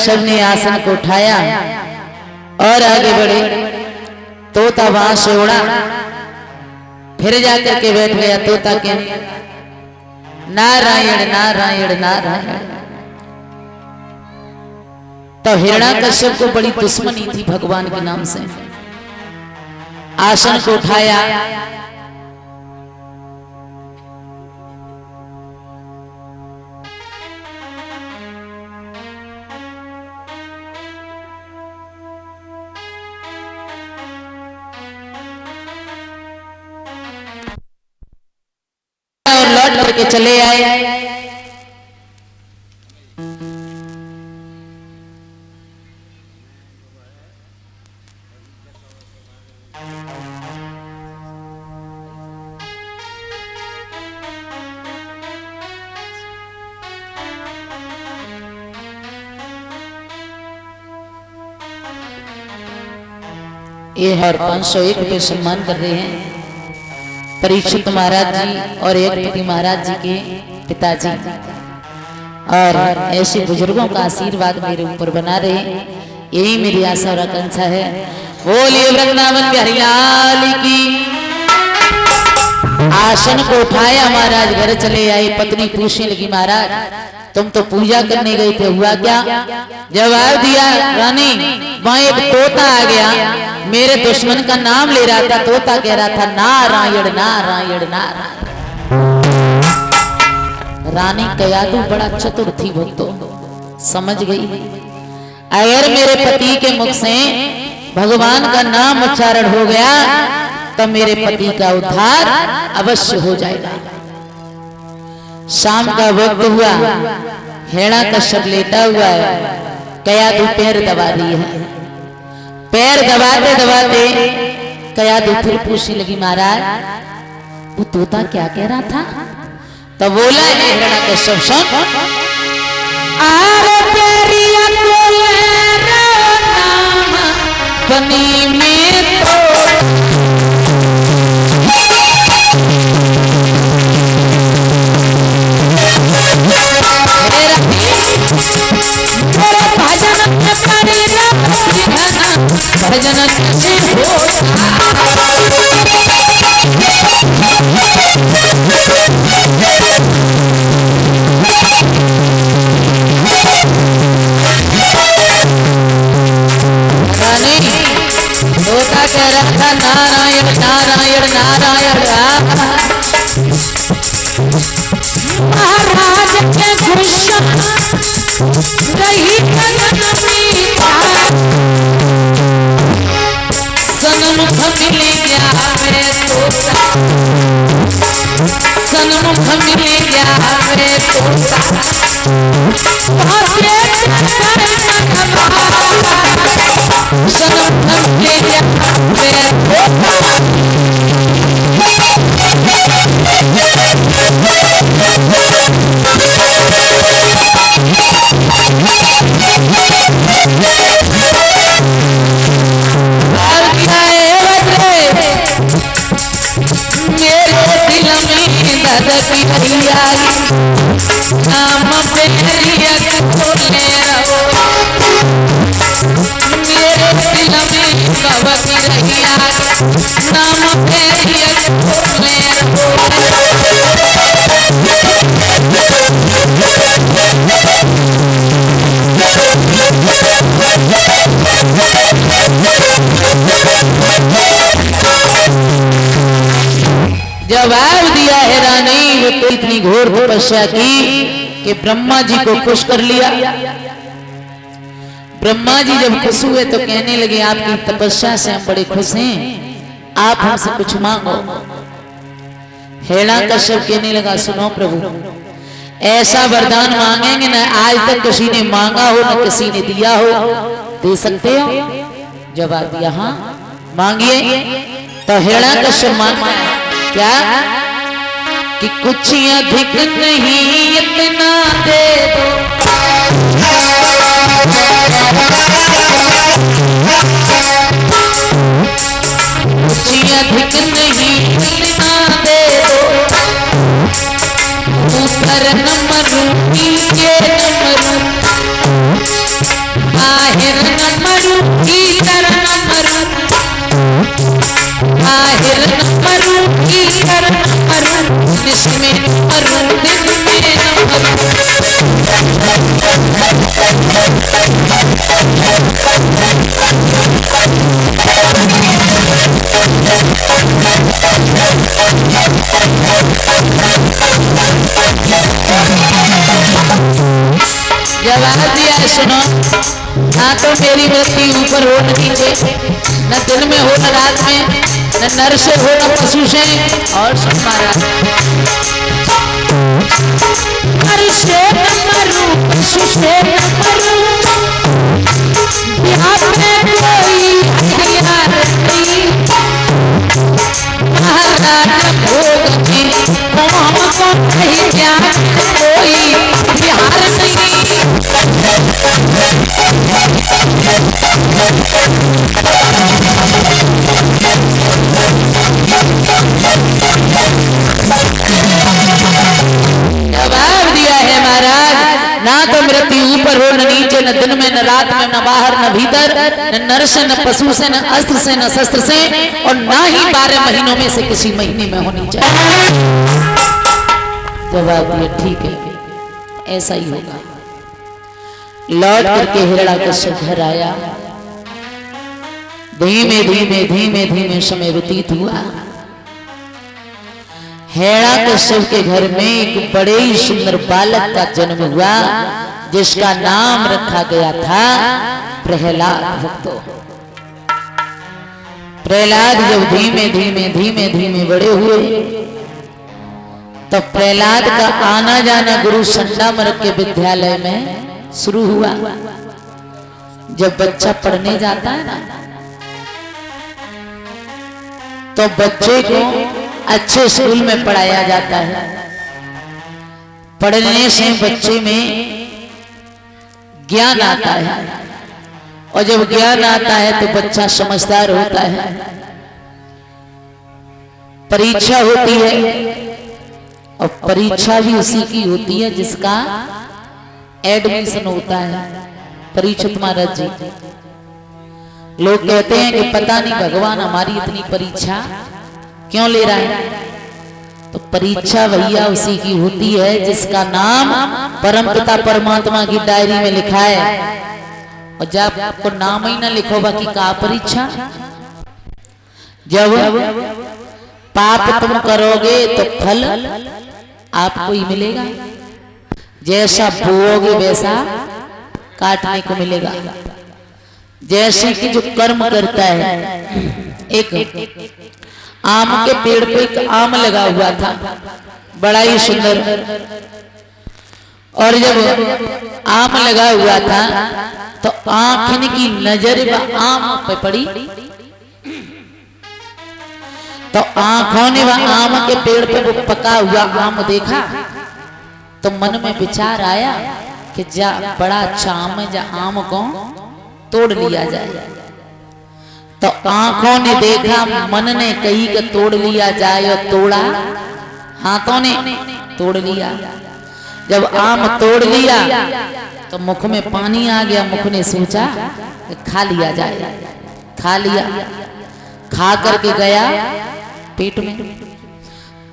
कश्यप ने आसन को उठाया और आगे बढ़े। तोता वहां से उड़ा, फिर जाकर के बैठ गया तोता के नारायण नारायण नारायण। तो हिरण्यकश्यप को बड़ी दुश्मनी थी भगवान के नाम से। आसन को उठाया, और लौट करके चले आए। ये हर 501 रुपये सम्मान कर रहे हैं परीक्षित महाराज जी और एकपति महाराज जी के पिताजी, और ऐसे बुजुर्गों का आशीर्वाद मेरे ऊपर बना रहे, यही मेरी आशा और आकांक्षा है। बोलिए वृंदावन बिहारी लाल की। आसन को उठाया, महाराज घर चले आए। पत्नी पूछने लगी, महाराज तुम तो पूजा करने गए थे, हुआ क्या? जवाब दिया, रानी वहां एक तोता आ गया, मेरे दुश्मन का नाम ले रहा था। तोता कह रहा था नारायण नारायण नारायण। रानी कयादू बड़ा चतुर थी, भक्तों समझ गई, अगर मेरे पति के मुख से भगवान का नाम उच्चारण हो गया तो मेरे पति का उद्धार अवश्य हो जाएगा। शाम का वक्त हुआ, हिरण्यकश्यप लेटा हुआ है, कयादू पैर दबा रही है। पैर दबाते दबाते कयादू फिर पूछने लगी, महाराज वो तोता क्या कह रहा था? तो बोला हिरण्यकश्यप, सुन आरे पेरिया को नाम बनी में तो भजन कैसे तोता कह रहा था नारायण नारायण नारायण। महाराज के गुस्सा रही सन्मुख मिल गया मेरे तोता, सन्मुख मिल गया मेरे तोता, सन्मुख मिल गया मेरे नाम पेरिया खोले रहो, मेरे दिल में भगवती रहिया, नाम पेरिया खोले जवाब दिया है रानी। वो तो इतनी घोर तपस्या की कि ब्रह्मा जी को खुश कर लिया। ब्रह्मा जी जब खुश हुए तो कहने लगे, आपकी तपस्या से हम बड़े खुश हैं, आप हमसे कुछ मांगो। हिरण्यकश्यप कहने लगा, सुनो प्रभु, ऐसा वरदान मांगेंगे ना आज तक किसी ने मांगा हो ना किसी ने दिया हो, दे सकते हो? जवाब दिया, हाँ मांगिए। तो हिरण्यकश्यप मांगा क्या कि कुछ अधिक नहीं इतना दे दो, कुछ अधिक नहीं इतना दे दो, ऊपर नमरू नीचे नमरू, आहिर न मरू ईतर न मरू, आहिर न मरू ईतर न मरू, निश में न मरू दिन में न मरू। जवाब दिया है, सुनो, ना तो मेरी वृत्ति ऊपर हो न नीचे, न दिन में हो न रात में, न नर से हो न पशु से। और सुन महाराज, नर से न मरू पशु से न मरू, यहाँ पे कोई हथियार नहीं, महाराज भोग की हमको नहीं ज्ञान, कोई हथियार नहीं। जवाब दिया है महाराज, ना तो मृत्यु ऊपर हो न नीचे, न दिन में न रात में, न बाहर न भीतर, न नर से न पशु से, न अस्त्र से न शस्त्र से, और ना ही 12 महीनों में से किसी महीने में होनी चाहिए। जवाब दिया ठीक है, ऐसा ही होगा। लौट करके हिरण्याकश्यप घर आया। धीमे धीमे धीमे धीमे समय व्यतीत हुआ। हिरण्याकश्यप के घर में एक बड़े ही सुंदर बालक का जन्म हुआ, जिसका नाम रखा गया था प्रहलाद भक्तो। प्रहलाद जब धीमे धीमे धीमे धीमे बड़े हुए, तो प्रहलाद का आना जाना गुरु संडामरक के विद्यालय में शुरू हुआ। जब बच्चा पढ़ने जाता है ना, तो बच्चे को अच्छे स्कूल में पढ़ाया जाता है। पढ़ने से बच्चे में ज्ञान आता है, और जब ज्ञान आता है तो बच्चा समझदार होता है। परीक्षा होती है, और परीक्षा भी उसी की होती है जिसका एडमिशन होता है। परीक्षित महाराज जी, लोग कहते हैं कि पता नहीं भगवान हमारी इतनी परीक्षा क्यों ले रहा है। तो परीक्षा भैया उसी की होती है जिसका नाम परमपिता परमात्मा की डायरी में लिखा है। और जब आपको नाम ही ना लिखो बाकी का परीक्षा, जब पाप तुम करोगे तो फल आपको ही मिलेगा, जैसा बोओगे वैसा काटने को मिलेगा। जैसे कि जो कर्म करता है, एक आम के पेड़ पे एक आम लगा हुआ था, बड़ा ही सुंदर, और जब आम लगा हुआ था तो आंखन की नजर आम पे पड़ी, तो आंखों ने वह आम के पेड़ पे वो पका हुआ आम देखा, तो मन में विचार आया कि जा बड़ा अच्छा आम है, जा आम को तोड़ लिया जाए। तो आंखों ने देखा, मन ने कही कि तोड़ लिया जाए, और तोड़ा, हाथों ने तोड़ लिया। जब आम तोड़ लिया तो मुख में पानी आ गया। मुख ने सोचा कि खा लिया जाए, खा लिया, खा करके गया पेट में।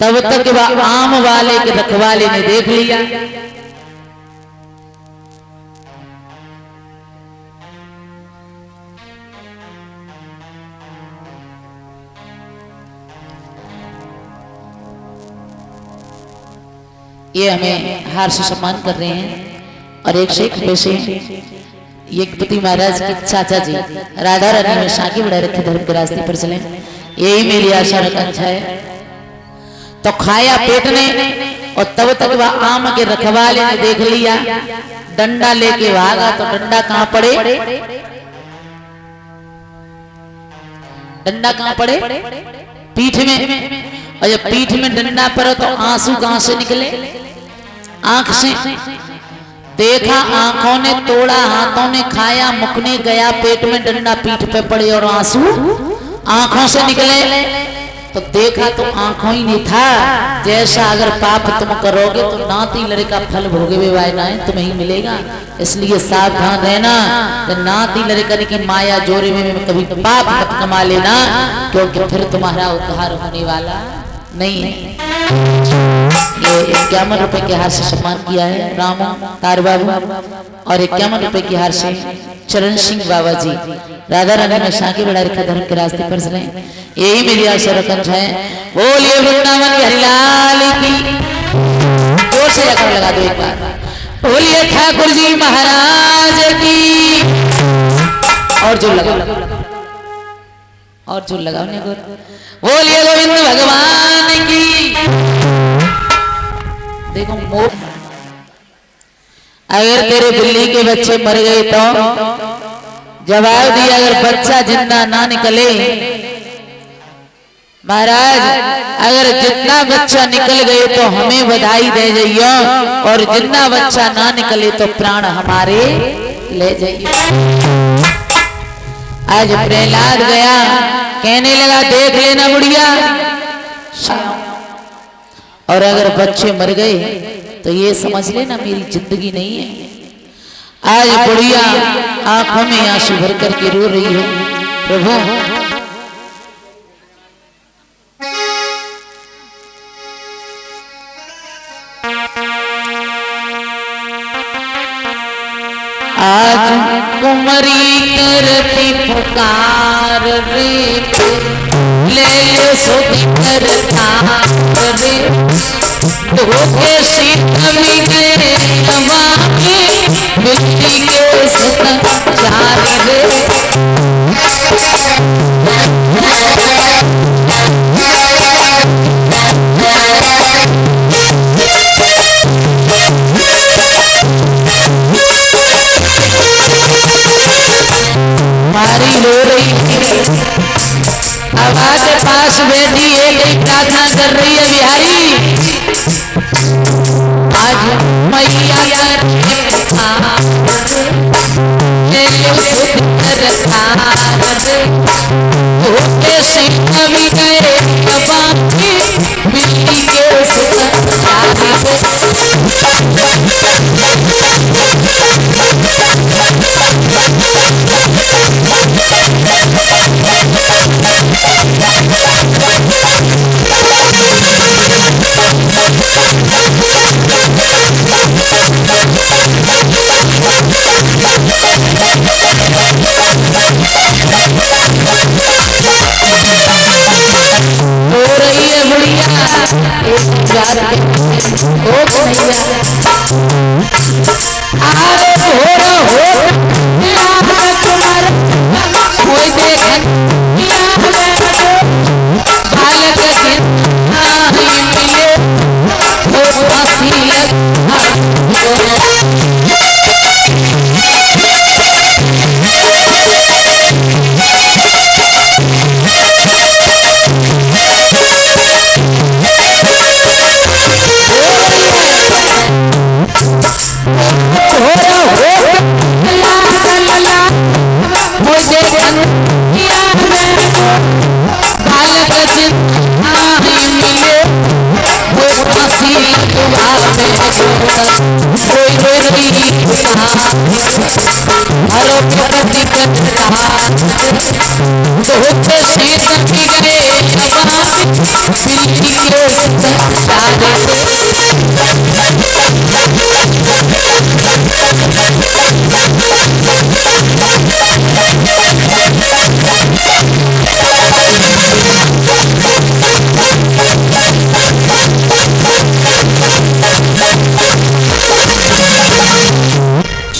तब तक वह आम वाले के रखवाले ने देख लिया। ये हमें हार से सम्मान कर रहे हैं। और एक शेख पैसे यज्ञपति महाराज के चाचा जी राधा रानी में साकी बढ़ा रखे, धर्म के रास्ते पर चले, यही मेरी आशा आकांक्षा है। तो खाया पेट ने, और तब तक वह आम के रखवाले ने देख लिया, डंडा लेके भागा। तो डंडा कहां पड़े, डंडा कहां पड़े, पीठ में। और जब पीठ में डंडा पड़ा तो आंसू कहां से निकले, आंख से। देखा, आंखों ने तोड़ा, हाथों ने खाया, मुख ने गया पेट में, डंडा पीठ पे पड़े और आंसू आंखों से निकले। तो देखा तो आंखों ही नहीं था, जैसा अगर पाप तुम करोगे तो नाती लड़का फल भोगे वायनाएं तुम्हें ही मिलेगा। इसलिए सावधान रहना, नाती लड़का की माया जोरे में कभी पाप मत कमा लेना, क्योंकि फिर तुम्हारा उद्धार होने वाला नहीं है। ये 51 रुपए के हार से सम्मान किया है राम तार बाबू, और 51 रुपए के हार से चरण सिंह बाबा जी राधा रानी में शांति बढ़ा रखा धर्म के रास्ते पर चले, यही मेरी आशा रखन है। बोलिए वृंदावन बिहारी लाल की, जोर से जाकर लगा दो एक बार, बोलिए ठाकुर जी महाराज की, और जोर लगाओ, और जोर लगाओ ने, बोलिए गोविंद भगवान की। देखो मोह, अगर तेरे बिल्ली के बच्चे मर गए तो जवाब दिया, अगर बच्चा जिंदा ना निकले महाराज, अगर जितना बच्चा निकल गए तो हमें बधाई दे जाइयो, और जितना बच्चा ना निकले तो प्राण हमारे ले जाइए। आज प्रहलाद गया, कहने लगा देख लेना बुढ़िया, और अगर बच्चे मर गए तो ये समझ लेना मेरी जिंदगी नहीं है। आज बुढ़िया आंखों में आंसू भर करके रो रही है, प्रभु आज कुमरी करती पुकार रे, ले ले सोती कर रे, धोखे शीतमी गए नवाके, बिल्ली के सुत चार रे। मारी रो रही आवाज के पास बैठी एक प्रार्थना कर रही है, बिहारी आज मैया बिल्ली के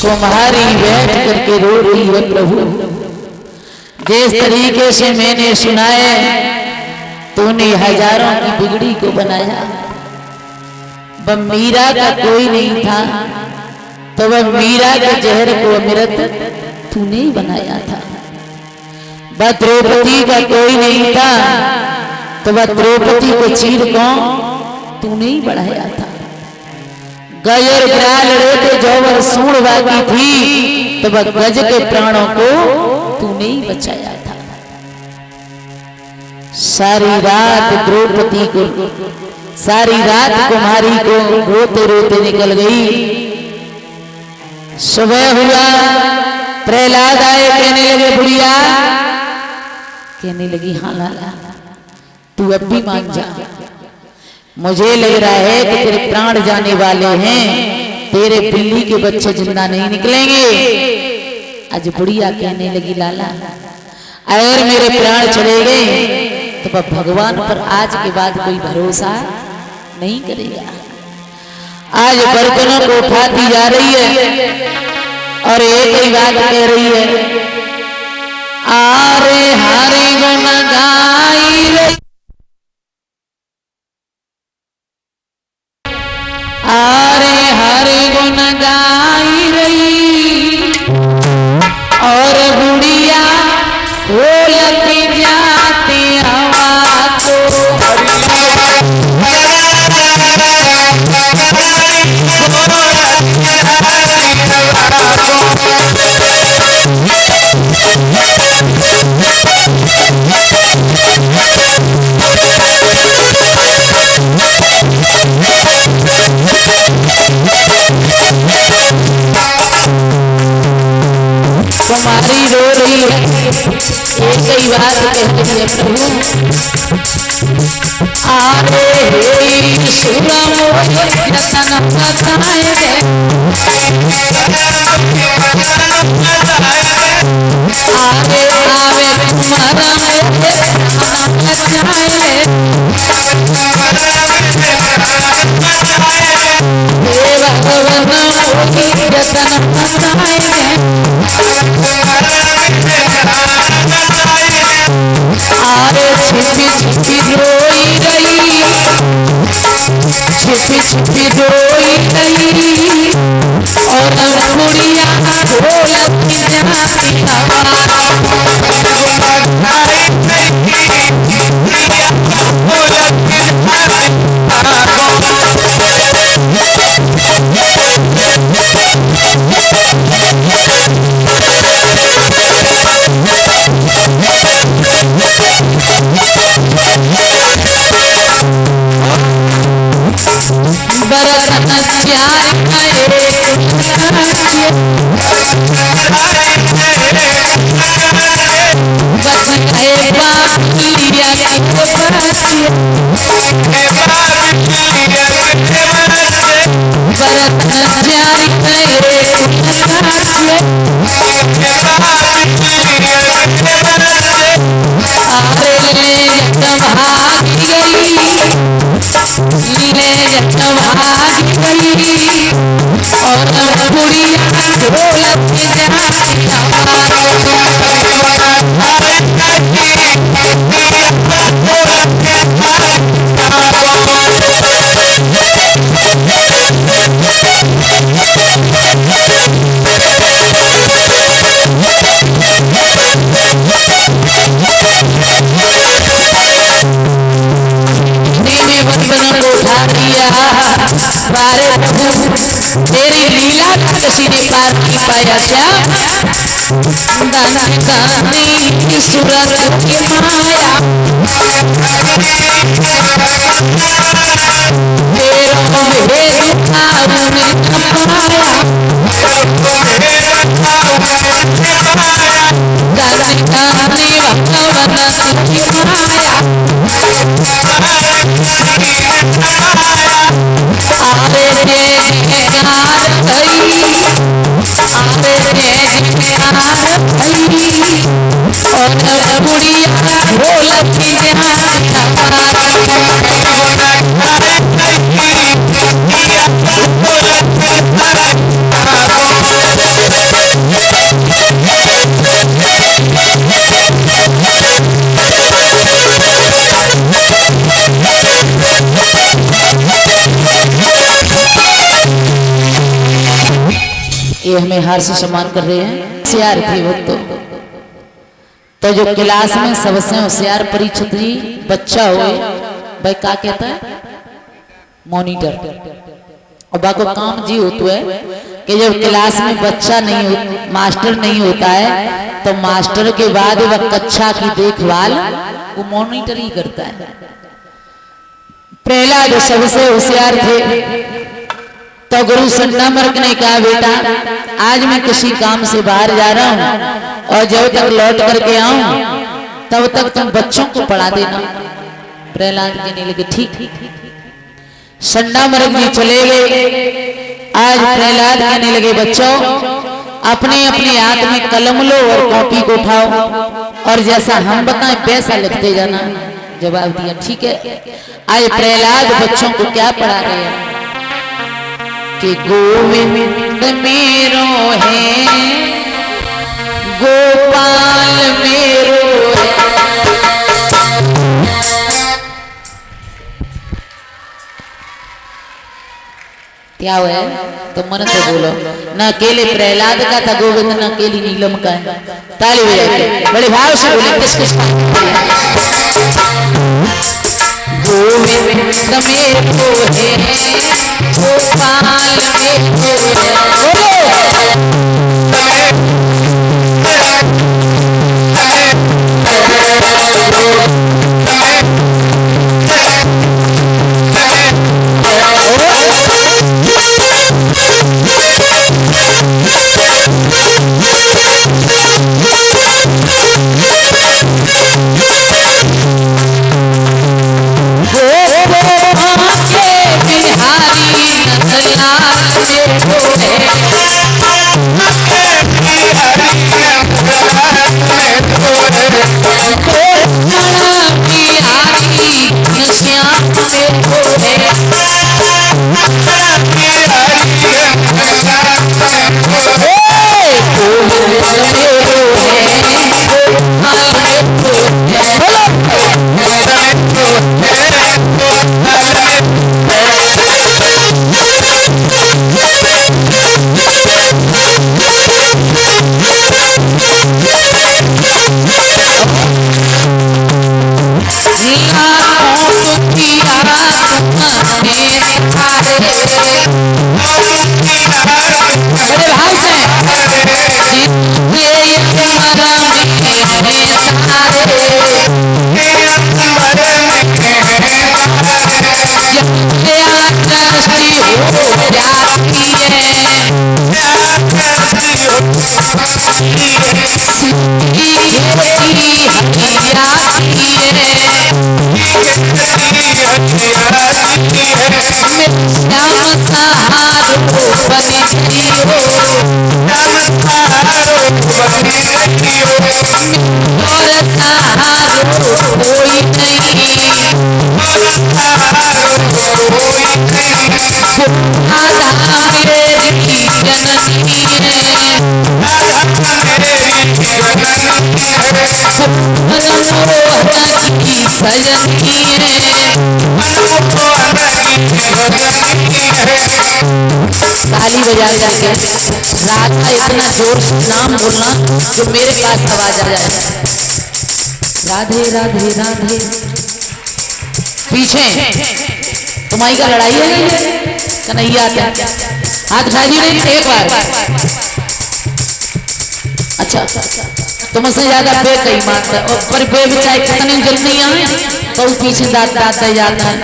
तुम्हारी बैठ करके रो रही है प्रभु। जिस तरीके से मैंने सुना है तूने हजारों की बिगड़ी को बनाया, वह मीरा का कोई नहीं था तो वह मीरा के जहर को अमृत तूने ही बनाया था। वह द्रौपदी का कोई नहीं था तो वह द्रौपदी को चीर को तूने ही बढ़ाया था। गज और ग्राह लड़े थे जो वह सूढ़ बाकी थी तो वह गज के प्राणों को तूने ही बचाया था। सारी रात द्रौपदी को, सारी रात कुमारी को रोते रोते निकल गई। सुबह हुआ, प्रहलाद आए, कहने लगे बुढ़िया, कहने लगी हाँ लाला तू अब भी मान जा, मुझे लग रहा है कि तेरे प्राण जाने वाले हैं, तेरे बिल्ली के बच्चे जिंदा नहीं निकलेंगे। आज बुढ़िया कहने लगी लाला अगर मेरे प्राण चले गए तो भगवान पर आज के बाद कोई भरोसा नहीं करेगा। आज बर्तनों को उठाती जा रही है और एक ही बात कह रही है, आरे हारे गुण गाई रही, आरे हरे गुण गाई रही और बुढ़िया बोलती जाती हवा को। कुमारी रो रही है, एक ही बात कहती है प्रभु, आरे हे सुरम रतन बताए रे, आवे आवे तुम्हारा बचाए रे, हे भगवान मोही रतन बताए रे, आरे छिपी छिपी रोई रही, छिपी छिपी रोई रही और बुढ़िया बोलती जाती तेरी लीला किसी ने पार नहीं पाया क्या, दाना गाने सूरत की माया, तेरा मेरे दुखारू ने पाया, दाने गाने भगवान की माया, आरे और बुढ़िया बोलती ये हमें हार से सम्मान कर रहे हैं। होशियार थी वो तो जो क्लास में सबसे होशियार परीक्षित जी बच्चा हुए भाई क्या कहता है मॉनिटर, और बाको काम जी होता है कि जब क्लास में बच्चा नहीं मास्टर नहीं होता है तो मास्टर के बाद वह कक्षा की देखभाल वो मॉनिटर ही करता है। प्रहलाद सबसे होशियार थे, तो गुरु संडा मर्क ने कहा बेटा आज मैं किसी काम से बाहर जा रहा हूँ और जब तक लौट करके आऊं तब तक तुम बच्चों को पढ़ा देना। प्रहलाद कहने लगे ठीक। संडा मर्क जी चले गए। आज प्रहलाद कहने लगे बच्चों अपने अपने हाथ में कलम लो और कॉपी को उठाओ और जैसा हम बताएं वैसा लिखते जाना। जवाब दिया ठीक है। आज प्रहलाद बच्चों को क्या पढ़ा रहे हैं कि गोविंद मेरो है गोपाल मेरो है। क्या हुआ है तो मन से बोलो। न अकेले प्रहलाद का था गोविंद, न अकेली नीलम का है। ताली बजाते बड़े भाव से बोले किस किस गोविंद मेरो है गोपाल मेरो है। ताली बजा करके राधा इतना जोर से नाम बोलना जो मेरे पास आवाज आ जाए। राधे राधे राधे। पीछे तुम्हारी का लड़ाई है कन्हैया हाथ उठाइए नहीं एक बार। अच्छा तुमसे ज्यादा बे कहीं मानता है और पर बे चाहे कितनी जल्दी आए तो पीछे दांत दांत जाता है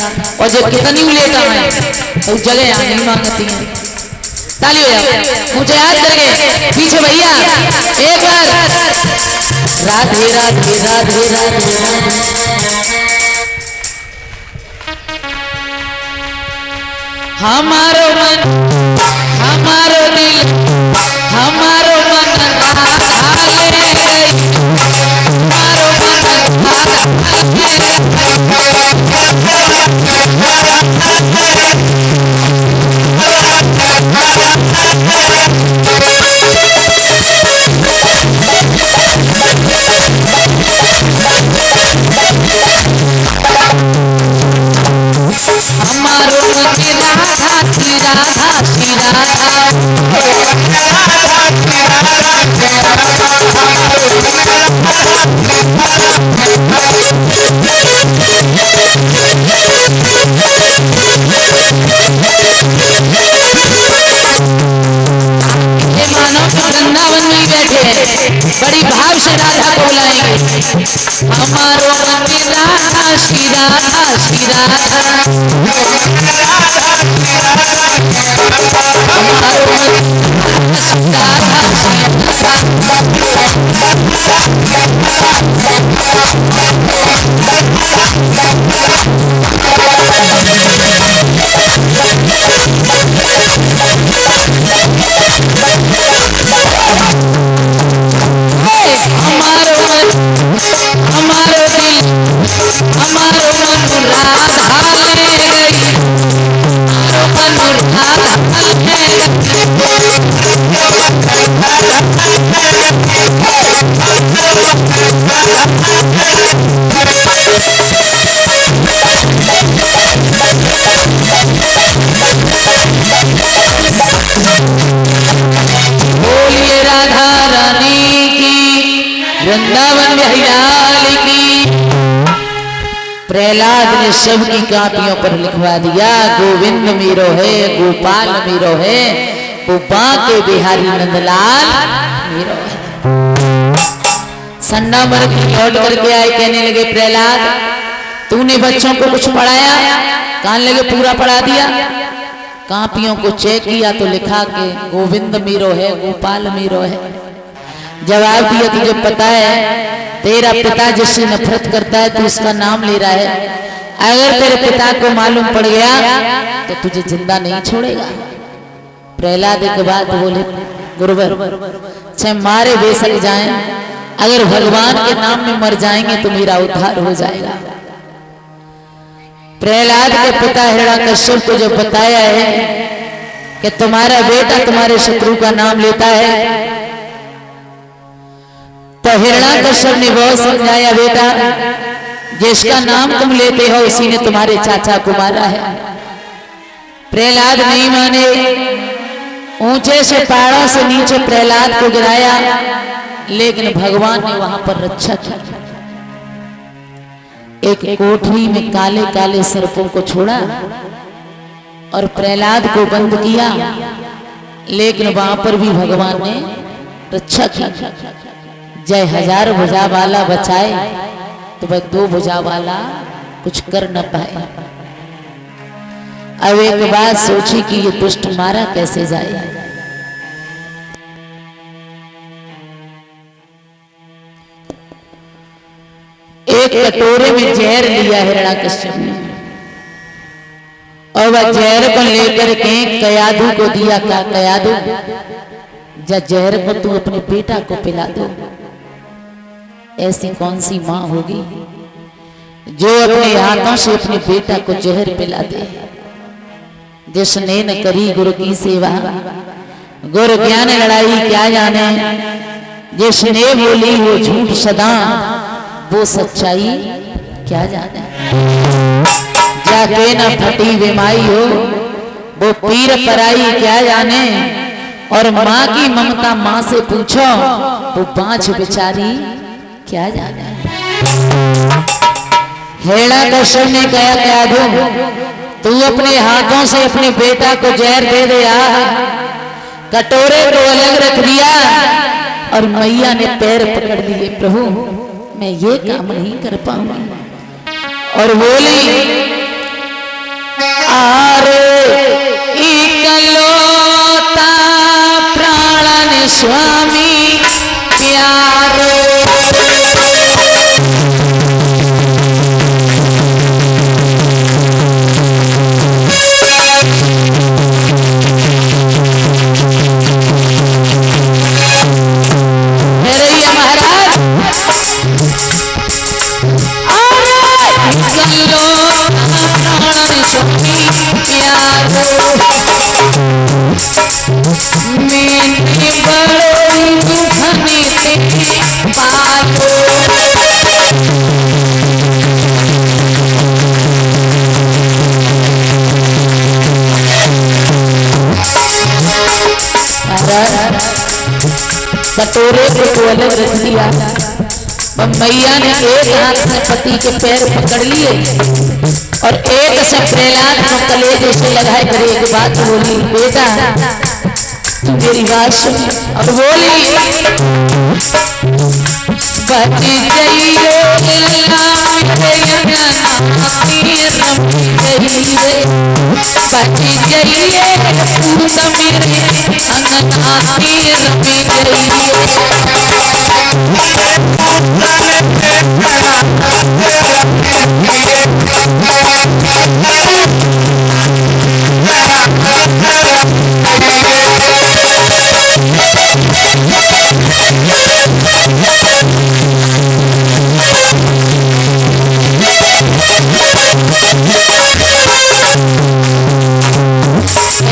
और जो कितनी लेता है तो जगह यहाँ नहीं मांगती है। ताली हो जाओ मुझे याद करके पीछे भैया एक बार। राधे राधे राधे राधे राधे। हमारो मन हमारो दिल हमारो मन राधा ले गई हमारो मन वृंदावन में बैठे बड़ी भाव से राधा को बुलाएंगे। हमारो मंदिर राधा श्री राधा श्री राधा, हमारो बोलिए राधा रानी की, वृंदावन बिहारी की। प्रहलाद ने सबकी कापियों पर लिखवा दिया, गोविंद मीरो है, गोपाल मीरो है, गोपा के बिहारी नंदलाल मीरो है। सन्ना मर्ग लौट करके आए, कहने लगे प्रहलाद तूने बच्चों को कुछ पढ़ाया? कान लगे पूरा पढ़ा दिया। कापियों को चेक किया तो लिखा के गोविंद मीरो है, गोपाल मीरो है। जवाब दिया तुझे पता है तेरा पिता जिससे नफरत करता है तू उसका नाम ले रहा है, अगर तेरे पिता को मालूम पड़ गया तो तुझे जिंदा नहीं छोड़ेगा। प्रहलाद के बाद बोले गुरुवर चाहे मारे बेसक जाएं, अगर भगवान के नाम में मर जाएंगे तो मेरा उद्धार हो जाएगा। प्रहलाद के पिता हिरण्यकश्यप को जो बताया है कि तुम्हारा बेटा तुम्हारे शत्रु का नाम लेता है, तो हिरण्यकश्यप ने बहुत समझाया बेटा जिसका नाम तुम लेते हो उसी ने तुम्हारे चाचा को मारा है। प्रहलाद नहीं माने, ऊंचे से पहाड़ों से नीचे प्रहलाद को गिराया, लेकिन भगवान ने वहां पर रक्षा की। एक कोठरी में काले काले सर्पों को छोड़ा और प्रहलाद को बंद किया, लेकिन वहां पर भी भगवान ने रक्षा की। जय हजार भुजा वाला बचाए तो वह दो भुजा वाला कुछ कर न पाए। अब एक बात सोची कि ये दुष्ट मारा कैसे जाए। एक कटोरे में जहर लिया हिरण्यकश्यप ने और वह जहर को लेकर के कयाधु को दिया। का कयाधु जा जहर को तू अपने बेटा को पिला दो। ऐसी कौन सी माँ होगी जो अपने हाथों से अपने बेटा को जहर पिला दे। जिसने न करी गुरु की सेवा गुरु ज्ञान लड़ाई क्या जाने, जिसने बोली वो झूठ सदा वो सच्चाई क्या जाने। जाके न फटी बेमाई हो वो पीर पराई क्या जाने, और माँ की ममता माँ से पूछो वो पांच बेचारी क्या जाने। हिरण्यकश्यप ने कहा कयाधु तू अपने हाथों से अपने बेटा को जहर दे दिया, कटोरे को अलग रख दिया और मैया ने पैर पकड़ लिए। प्रभु मैं ये काम नहीं कर पाऊंगी। और बोली आरे इकलौता प्राणन स्वामी प्यारो, कटोरे को अलग रख दिया। मैया ने एक हाथ से पति के पैर पकड़ लिए और एक से प्रहलाद को कलेजे से लगाए कर एक बात बोली बेटा तू मेरी बात सुन और बोली बच जाइए बच जाइए तू तो मेरे अंगनाती रमी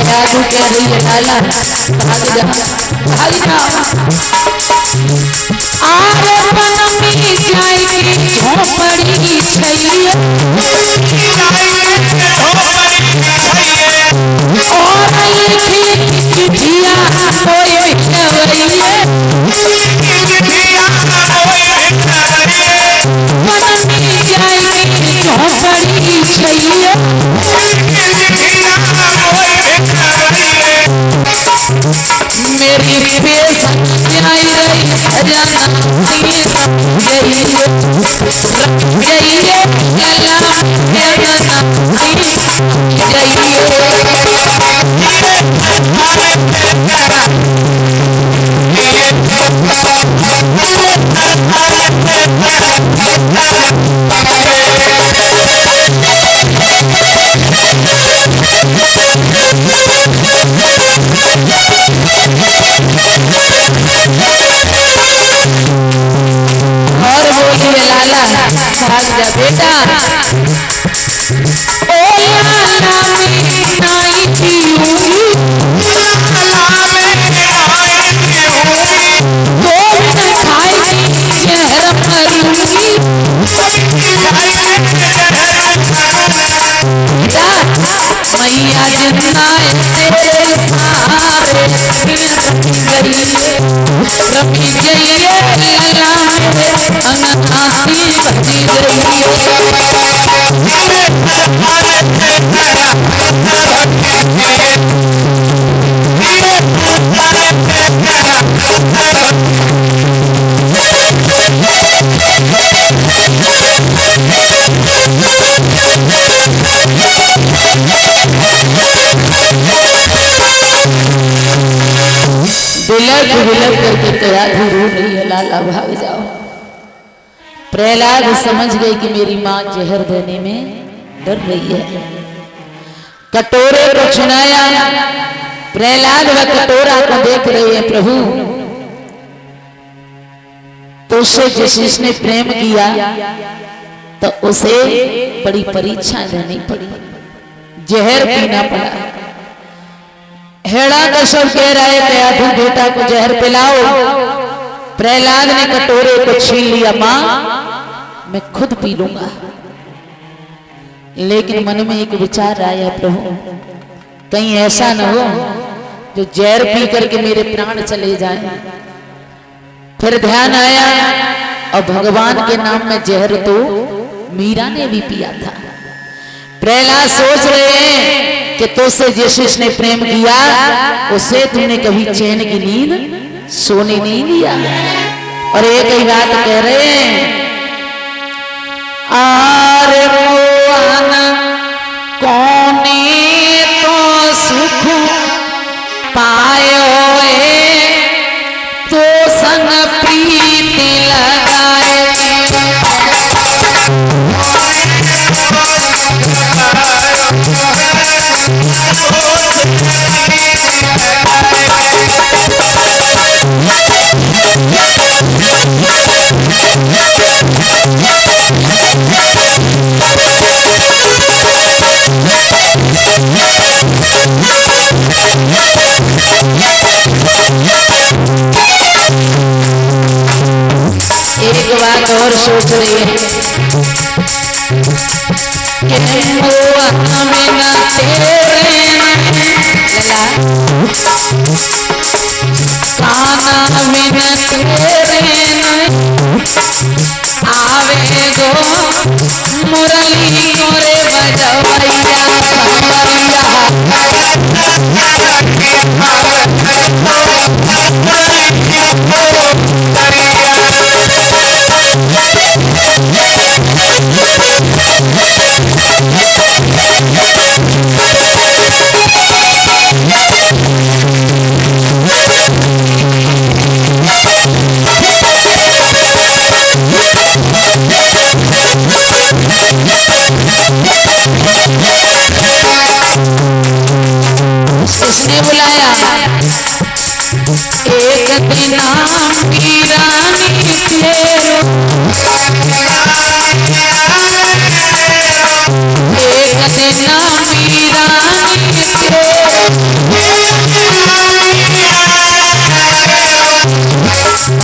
राजू कह रही है लाला भाग जा भाग जा आरे मन में जाएगी झोपड़ी चाहिए और लिखी चिट्ठियां कोई नवरिए मन में जाएगी झोपड़ी चाहिए मेरी फेस आई रही सजना जाइए और बोलिए लाला भाग जा बेटा ओ लाला में नाई जीऊंगी गोविंद खाएगी जहर मरूंगी मैया जितना तेरे सारे रखी जाइए अंगनाती बची विलप करके तैयार रो रही है लाला भाग जाओ। प्रहलाद समझ गई कि मेरी माँ जहर देने में डर रही है। कटोरे को छुनाया, प्रहलाद व कटोरा को देख रही है प्रभु तो उससे जिसने प्रेम किया तो उसे बड़ी परीक्षा देनी पड़ी, जहर पीना पड़ा। हिरण्यकश्यप कह रहा है कयाधु बेटा को जहर पिलाओ। प्रहलाद ने कटोरे को छीन लिया, मां मैं खुद पी लूंगा। लेकिन मन में एक विचार आया प्रभु कहीं ऐसा न हो जो जहर पी करके मेरे प्राण चले जाएं। फिर ध्यान आया और भगवान के नाम में जहर तो मीरा ने भी पिया था। प्रहलाद सोच रहे हैं कि तुझसे जिसने प्रेम किया उसे तूने कभी चैन की नींद सोने नहीं दिया। और एक ही बात कह रहे हैं आरे मोहन कौने तो सुख पायो तो संग प्रीति लगाए। एक बात और सोच रही है कि काना बिन तेरे आवे गो मुरली मोरे बजवैया एक दिन की रानी तेरो, एक दिन की रानी तेरो,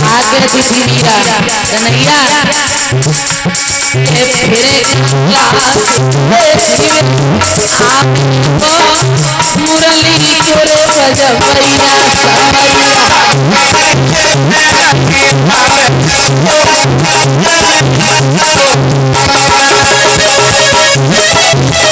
आगे दिखी मीरा कन्हैया फिरे क्लास आपको मुरली चोरे बजवैया एक दिन द्रौपदी तेरो, एक दिन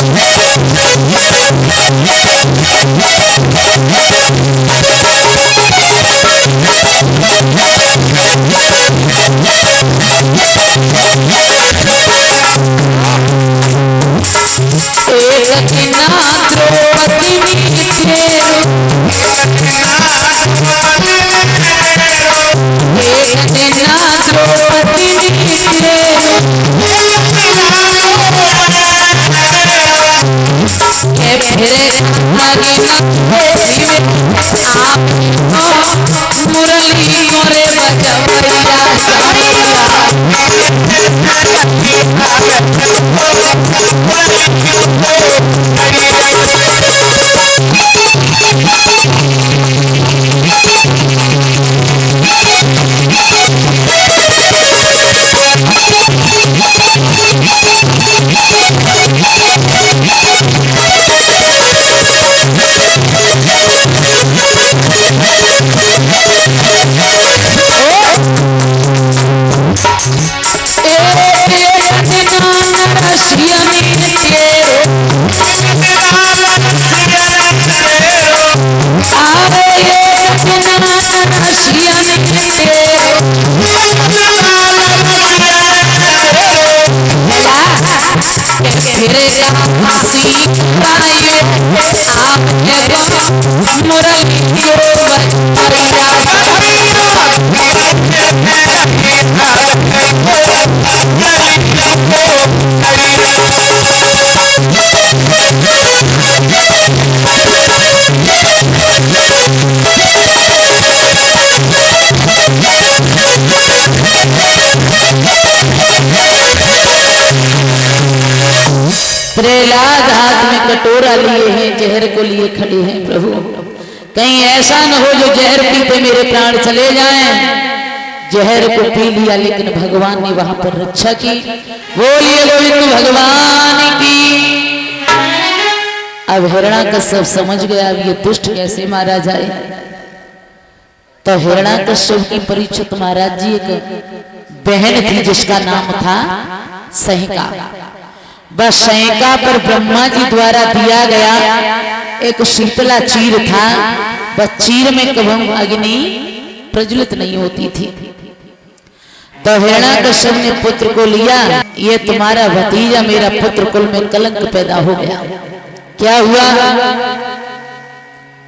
द्रौपदी तेरो, फिर आगे आप मुरली मोरे बजवैया प्रहलाद हाथ में कटोरा लिए हैं, जहर को लिए खड़े हैं। प्रभु कहीं ऐसा न हो जो जहर पीते मेरे प्राण चले जाएं। जहर को पी लिया लेकिन भगवान ने वहां पर रक्षा की। बोलिए गोविंद भगवान की। अब हिरण्याकश्यप समझ गया अब ये दुष्ट कैसे मारा जाए। तो हिरण्याकश्यप की परीक्षित महाराज जी एक बहन थी जिसका नाम था सहिका। बस सहिका पर ब्रह्मा जी द्वारा दिया गया एक शीतला चीर था। बस चीर में कभी अग्नि प्रज्वलित नहीं होती थी। तो हिरण्याकश्यप ने पुत्र को लिया, ये तुम्हारा भतीजा मेरा पुत्र कुल में कलंक पैदा हो गया। क्या हुआ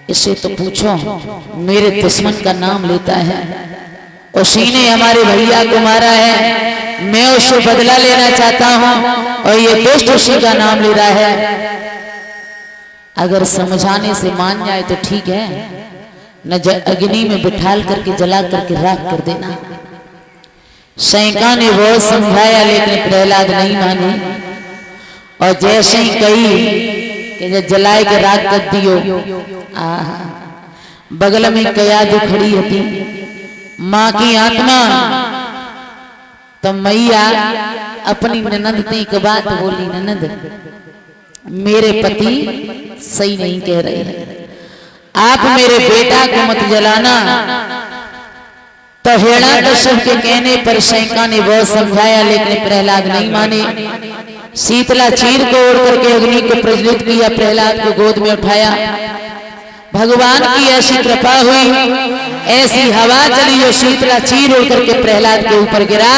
इससे तो पूछो, मेरे दुश्मन का नाम लेता है, उसी ने हमारे भैया को मारा है, मैं उससे बदला लेना चाहता हूं और ये दुष्ट उसी का नाम ले रहा है। अगर समझाने से मान जाए तो ठीक है, न अग्नि में बिठाल करके जला करके राख कर देना। सैका ने बहुत समझाया लेकिन प्रहलाद नहीं मानी और जैसे ही कही कि जब जलाए के राख कर दियो। बगल में कयादू खड़ी होती माँ की आत्मा। तो मैया अपनी ननद ने एक बात बोली, ननद मेरे पति सही नहीं कह रहे हैं, आप मेरे बेटा को मत जलाना। तो हिरण्याकश्यप के कहने पर सैका ने बहुत समझाया लेकिन प्रहलाद नहीं माने। शीतला चीर को ओढ़ करके अग्नि को प्रज्वलित किया, प्रहलाद को गोद में उठाया। भगवान की ऐसी कृपा हुई, ऐसी हवा चली जो शीतला चीर उड़ करके प्रहलाद के ऊपर गिरा,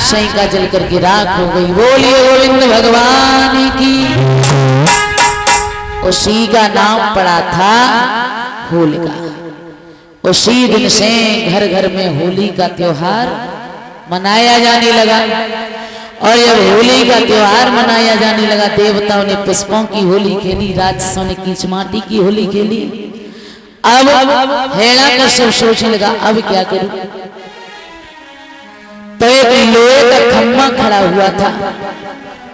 सैका जल करके राख हो गई। बोलिए गोविंद भगवान की। उसी का नाम पड़ा था होलिका। उसी दिन से घर घर में होली का त्योहार मनाया जाने लगा। और जब होली का त्योहार मनाया जाने लगा, देवताओं ने पुष्पों की होली खेली, राक्षसों ने कीच माटी की होली खेली। अब हेड़ा का सब सोचने लगा अब क्या करूं। तो एक लोहे का खम्मा खड़ा हुआ था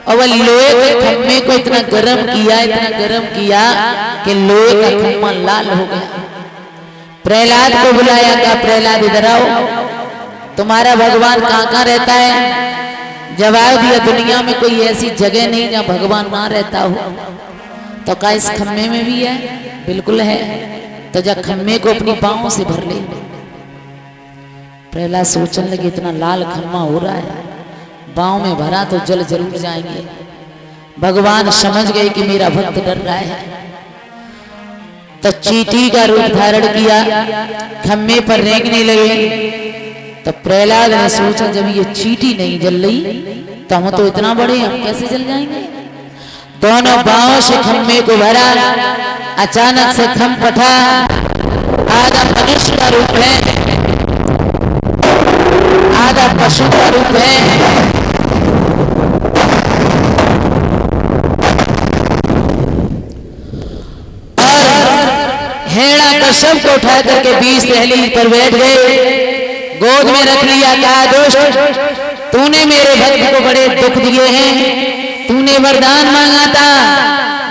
और वह लोहे के खम्मे को इतना गर्म किया कि लोहे का खम्मा लाल हो गया। प्रहलाद को बुलाया, कहा प्रहलाद इधर आओ, तुम्हारा भगवान कहाँ रहता है। जवाब दिया दुनिया में कोई ऐसी जगह नहीं जहाँ भगवान ना रहता हो। तो कहा इस खम्मे में भी है, बिल्कुल है, तो जा खम्मे को अपनी पांवों से भर ले। प्रहलाद सोचने लगे इतना लाल खम्मा हो रहा है, पांव में भरा तो जल जरूर जाएंगे। भगवान समझ गए कि मेरा भक्त डर रहा है, तो चींटी का रूप धारण किया, खम्मे पर रेंगने लगे। तो प्रहलाद ने सोचा जब ये चींटी नहीं जल रही तो हम तो इतना बड़े हम कैसे जल जाएंगे। दोनों बाहों से खम्मे को भरा, अचानक से खम फटा, आधा मनुष्य का रूप है, आधा पशु का रूप है। हेड़ा कश्यप को उठा करके बीच दहलीज पर बैठ गए, गोद में रख लिया। कहा दोस्त तूने मेरे भक्त को बड़े दुख दिए हैं, तूने वरदान मांगा था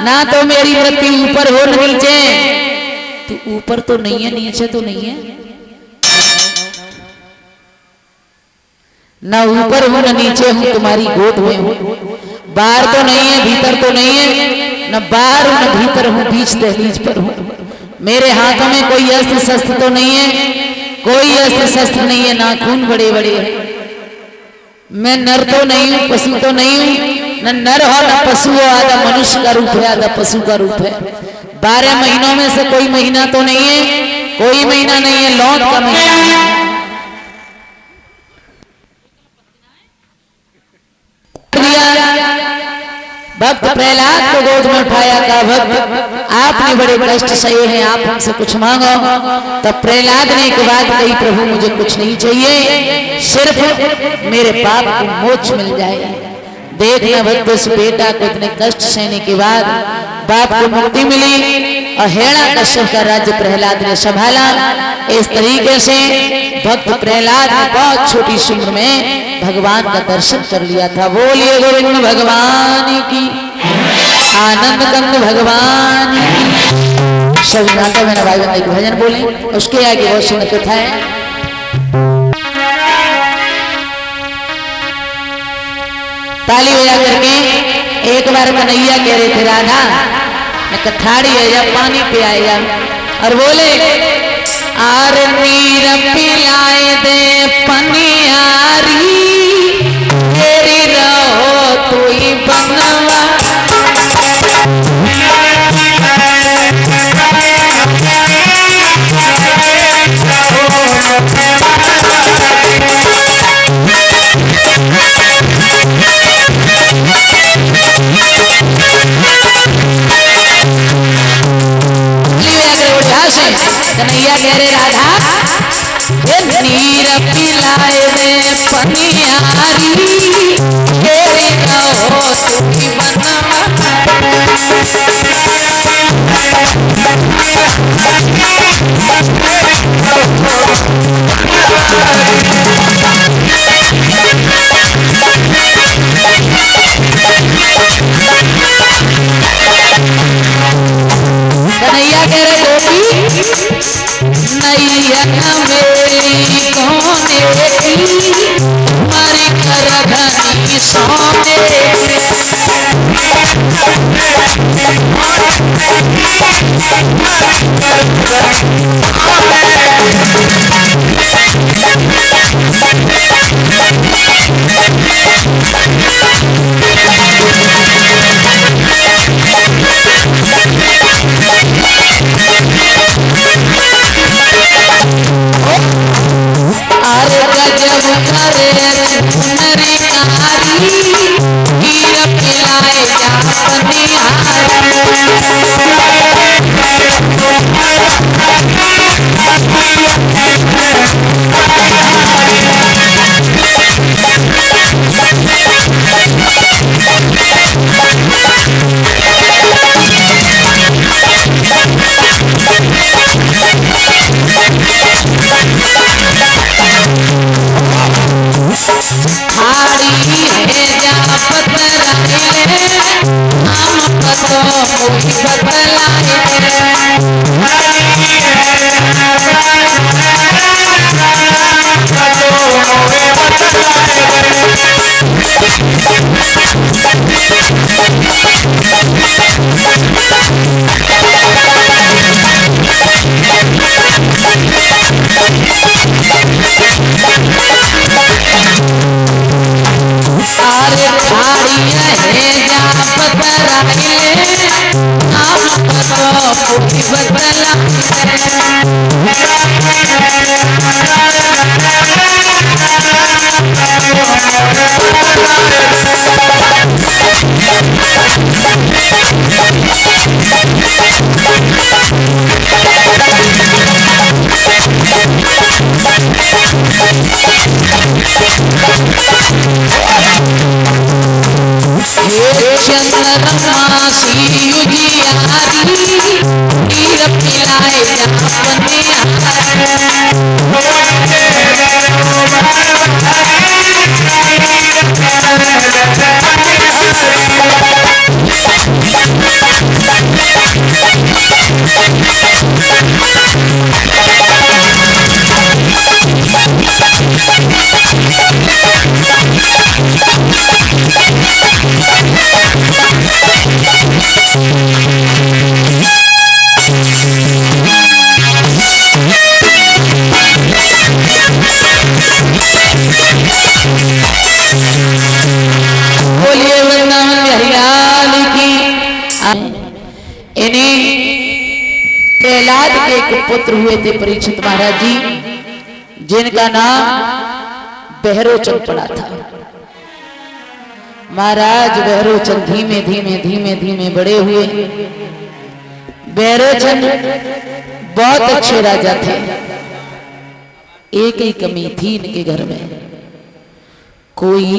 ना तो मेरी मृत्यु ऊपर हो न नीचे। तू ऊपर तो नहीं है, नीचे तो नहीं है, ना ऊपर हूं न नीचे हूं, तुम्हारी गोद में हूं। बाहर तो नहीं है, भीतर तो नहीं है, न बाहर हूं न भीतर हूं, बीच दहलीज पर हूं। मेरे हाथों में कोई अस्त्र शस्त्र तो नहीं है, कोई अस्त्र शस्त्र नहीं है, नाखून बड़े बड़े हैं। मैं नर तो नहीं हूं, पशु तो नहीं हूं, न नर हो न पशु हो, आधा मनुष्य का रूप है, आधा पशु का रूप है। 12 महीनों में से कोई महीना तो नहीं है, कोई महीना नहीं है, लौट का महीना है। भक्त प्रहलाद को गोद में उठाया, कहा भक्त आपने बड़े कष्ट सहे हैं, आप हमसे कुछ मांगो। तब प्रहलाद ने एक बात कही, प्रभु मुझे कुछ नहीं चाहिए, सिर्फ मेरे पाप को मोक्ष मिल जाए। देखना भक्त उस बेटा को इतने कष्ट सहने के बाद बाप को मुक्ति मिली और हेड़ा कश्यप का राज्य प्रहलाद ने संभाला। इस तरीके से भक्त प्रहलाद ने बहुत छोटी सी उम्र में भगवान का दर्शन कर लिया था। बोलिए गोविंद भगवान की, आनंद कंद भगवान की। सब नाता में भाई बंदे के भजन बोले, उसके आगे बहुत सुंदर कथा है। ताली बजा करके एक बार कन्हैया कह रहे थे राधा कथाड़ी है या पानी पे आएगा, और बोले आर नीर पिलाए दे पनियारी, तेरी रहो तू ही बनवा। कन्हैया कह रहे राधा नीर पिलाए दे पनियारी, तेरी रहो तू ही बनवा। कन्हैया कह रहे गोपी नैया मेरी कोने की, हमारी करधनी सोने गजब करे सुनरी नारी, हीर पिलाए जा पनिहार। प्रहलाद के एक पुत्र हुए थे परीक्षित महाराज जी, जिनका नाम बहरोचन पड़ा था। महाराज बहरोचन धीमे धीमे धीमे धीमे बड़े हुए। बहरोचन बहुत अच्छे राजा थे। एक ही कमी थी इनके घर में, कोई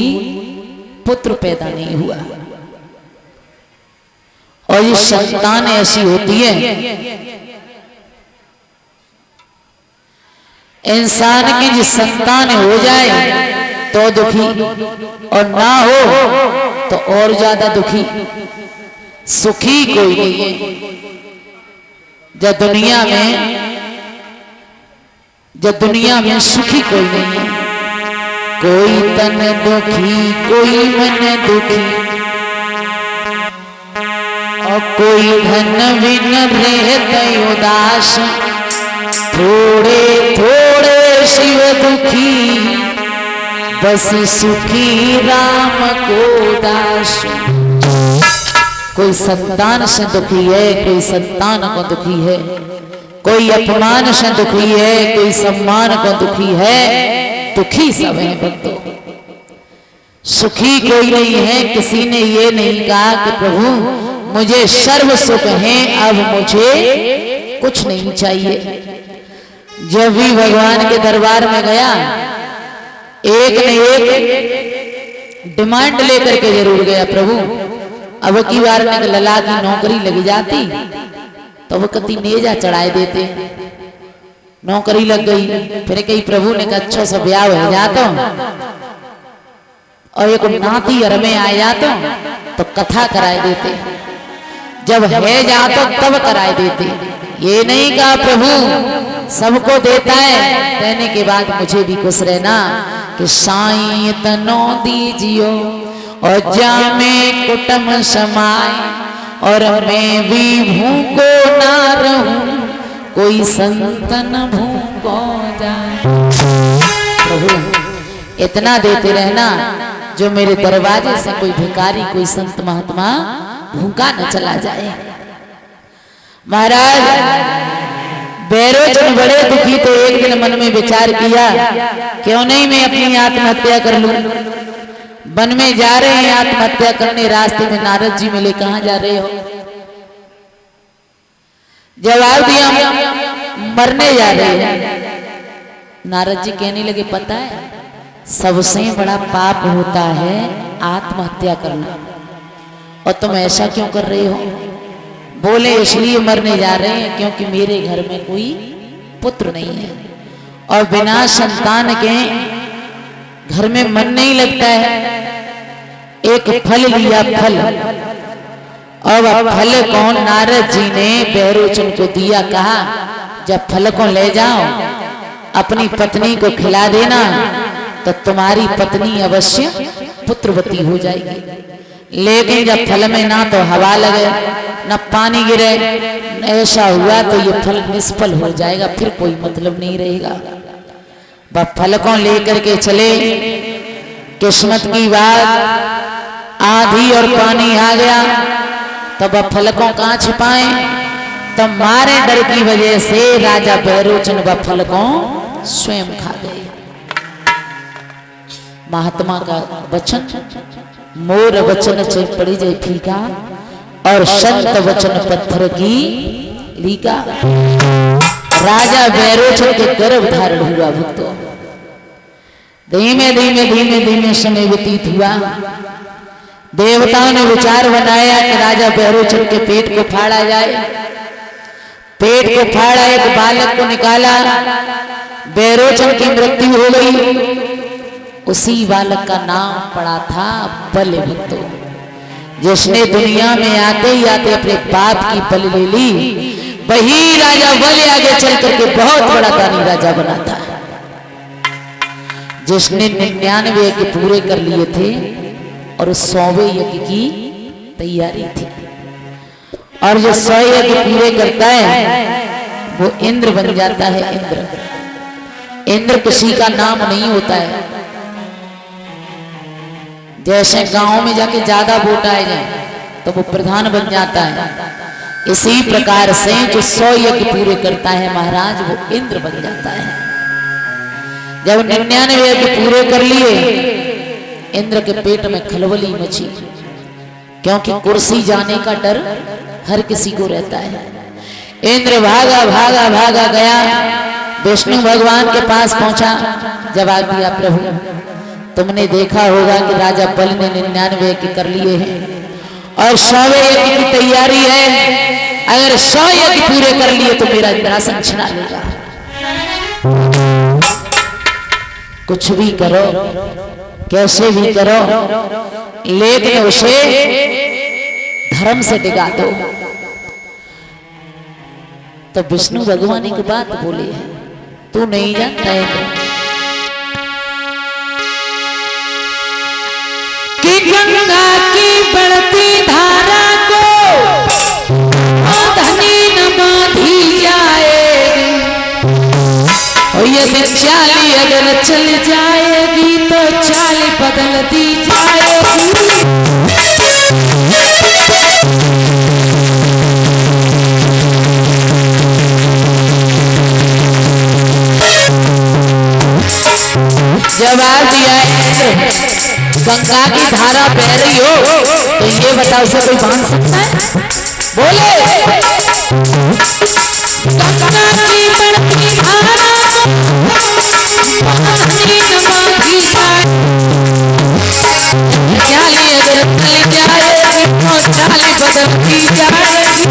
पुत्र पैदा नहीं हुआ। और ये संतान ऐसी होती है, इंसान की जिस संतान हो जाए तो दुखी, और ना हो तो और ज्यादा दुखी। सुखी कोई नहीं है। जब दुनिया में सुखी कोई नहीं है। कोई तन दुखी, कोई मन दुखी, और कोई धन बिन रहते उदास। थोड़े थोड़े शिव दुखी, बस सुखी राम को दास। कोई संतान से दुखी है, कोई संतान को दुखी है, कोई अपमान से दुखी है, कोई सम्मान को दुखी है। दुखी सब है भक्तों, सुखी कोई नहीं है। किसी ने ये नहीं कहा कि प्रभु मुझे सर्व सुख है, अब मुझे कुछ नहीं चाहिए। जब भी भगवान के दरबार में गया, एक न एक डिमांड लेकर के जरूर गया। प्रभु अब की बार में लला की नौकरी लग जाती तो वो कति नेजा चढ़ाए देते। नौकरी लग गई, फिर कही प्रभु ने कहा अच्छा सा ब्याह हो जाता, और एक नाती घर में आ जाता तो कथा कराए देते। जब है जातो तब कराए देते। ये नहीं कहा प्रभु सबको देता है, देने के बाद मुझे भी खुश रहना कि साईं तनो दीजियो और जामे कुटुम समाए, और मैं भी भूखो ना रहूं, कोई संतन भूखो जाए। प्रभु इतना देते रहना जो मेरे दरवाजे से कोई भिखारी, कोई संत महात्मा भूखा न चला जाए। महाराज बैरोचन बड़े दुखी तो एक दिन मन में विचार किया, क्यों नहीं मैं अपनी आत्महत्या कर लूं। वन में जा रहे हैं आत्महत्या करने, रास्ते में नारद जी मिले, कहां जा रहे हो? जवाब दिया मरने जा रहे हैं। नारद जी कहने लगे पता है सबसे बड़ा पाप होता है आत्महत्या करना, और तुम ऐसा क्यों कर रहे हो? बोले इसलिए मरने जा रहे हैं क्योंकि मेरे घर में कोई पुत्र नहीं है, और बिना संतान के घर में मन नहीं लगता है। एक फल लिया, फल, अब फल को नारद जी ने बहरोचन को दिया, कहा जब फल को ले जाओ अपनी पत्नी को खिला देना तो तुम्हारी पत्नी अवश्य पुत्रवती हो जाएगी। लेकिन जब फल में ना तो हवा लगे न पानी गिरे, ऐसा हुआ तो ये फल निष्फल हो जाएगा, फिर कोई मतलब नहीं रहेगा। वह फल को लेकर के चले, किस्मत की बात आंधी और पानी आ गया, तब वह फल को कहाँ छिपाए, तब मारे डर की वजह से राजा बहरोचन वह फल को स्वयं खा गए। महात्मा का वचन, मोर वचन चे पड़ी जाए फीका और संत वचन पत्थर की लीका। राजा बहरोचन के गर्भ धारण हुआ। भक्तों, धीमे धीमे धीमे धीमे समय व्यतीत हुआ। देवताओं ने विचार बनाया कि राजा बहरोचन के पेट को फाड़ा जाए। पेट को फाड़ा, एक बालक को निकाला, बहरोचन की मृत्यु हो गई। उसी बालक का नाम पड़ा था बल। भक्तों, जिसने दुनिया में आते ही आते अपने बाप की बल ले ली, वही राजा बल आगे चल करके बहुत बड़ा दानी राजा बना था। जिसने 99 यज्ञ पूरे कर लिए थे और 100वें यज्ञ की तैयारी थी। और जो 100 यज्ञ पूरे करता है वो इंद्र बन जाता है। इंद्र, इंद्र किसी का नाम नहीं होता है। जैसे गांव में जाके ज्यादा वोट आए जाए तो वो प्रधान बन जाता है, इसी प्रकार से जो 100 यज्ञ पूरे करता है महाराज, वो इंद्र बन जाता है। जब 99 यज्ञ पूरे कर लिए, इंद्र के पेट में खलबली मची, क्योंकि कुर्सी जाने का डर हर किसी को रहता है। इंद्र भागा भागा भागा गया, विष्णु भगवान के पास पहुंचा, जवाब दिया प्रभु तुमने देखा होगा कि राजा बल ने 99 यज्ञ कर लिए हैं और 100वें यज्ञ की तैयारी है। अगर 100 यज्ञ पूरे कर लिए तो मेरा इंद्रासन छिना लेगा। कुछ भी करो, कैसे भी करो, लेकिन उसे धर्म से डिगा दो। तो विष्णु भगवान एक बात बोले है, तू नहीं जानता है कि गंगा की बढ़ती धारा को धनी न बांधी जाएगी, और यदि चाली अगर चल जाएगी तो चाल बदल दी जाएगी। जवाब दिया है, गंगा की धारा बह रही हो तो ये बताओ उसे कोई बांध सकता है? बोले गंगा की बढ़ती धारा बांधी न बांधी जाए, चाली अगर चली जाएगी तो चाल बदलती जाएगी।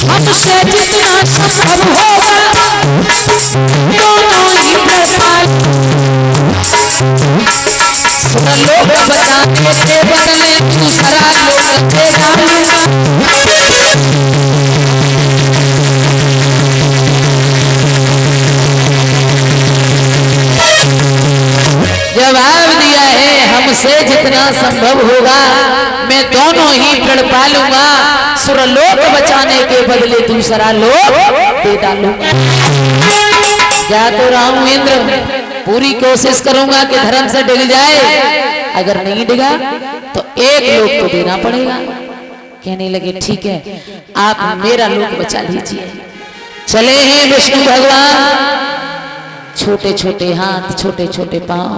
हमसे जितना संभव होगा दोनों ही प्रकार लोग बचाने के बदले दूसरा लोग दे डालूंगा। जवाब दिया है, हमसे जितना संभव होगा मैं दोनों ही प्रण पालूंगा, सुरलोक बचाने के बदले दूसरा लोक दे डालूंगा। जा तो रहा हूं इंद्र, पूरी कोशिश करूंगा कि धर्म से डिग जाए, अगर नहीं डिगा तो एक लोक तो देना पड़ेगा। कहने लगे ठीक है, आप मेरा लोक बचा लीजिए। चले हैं विष्णु भगवान, छोटे छोटे हाथ छोटे छोटे पांव,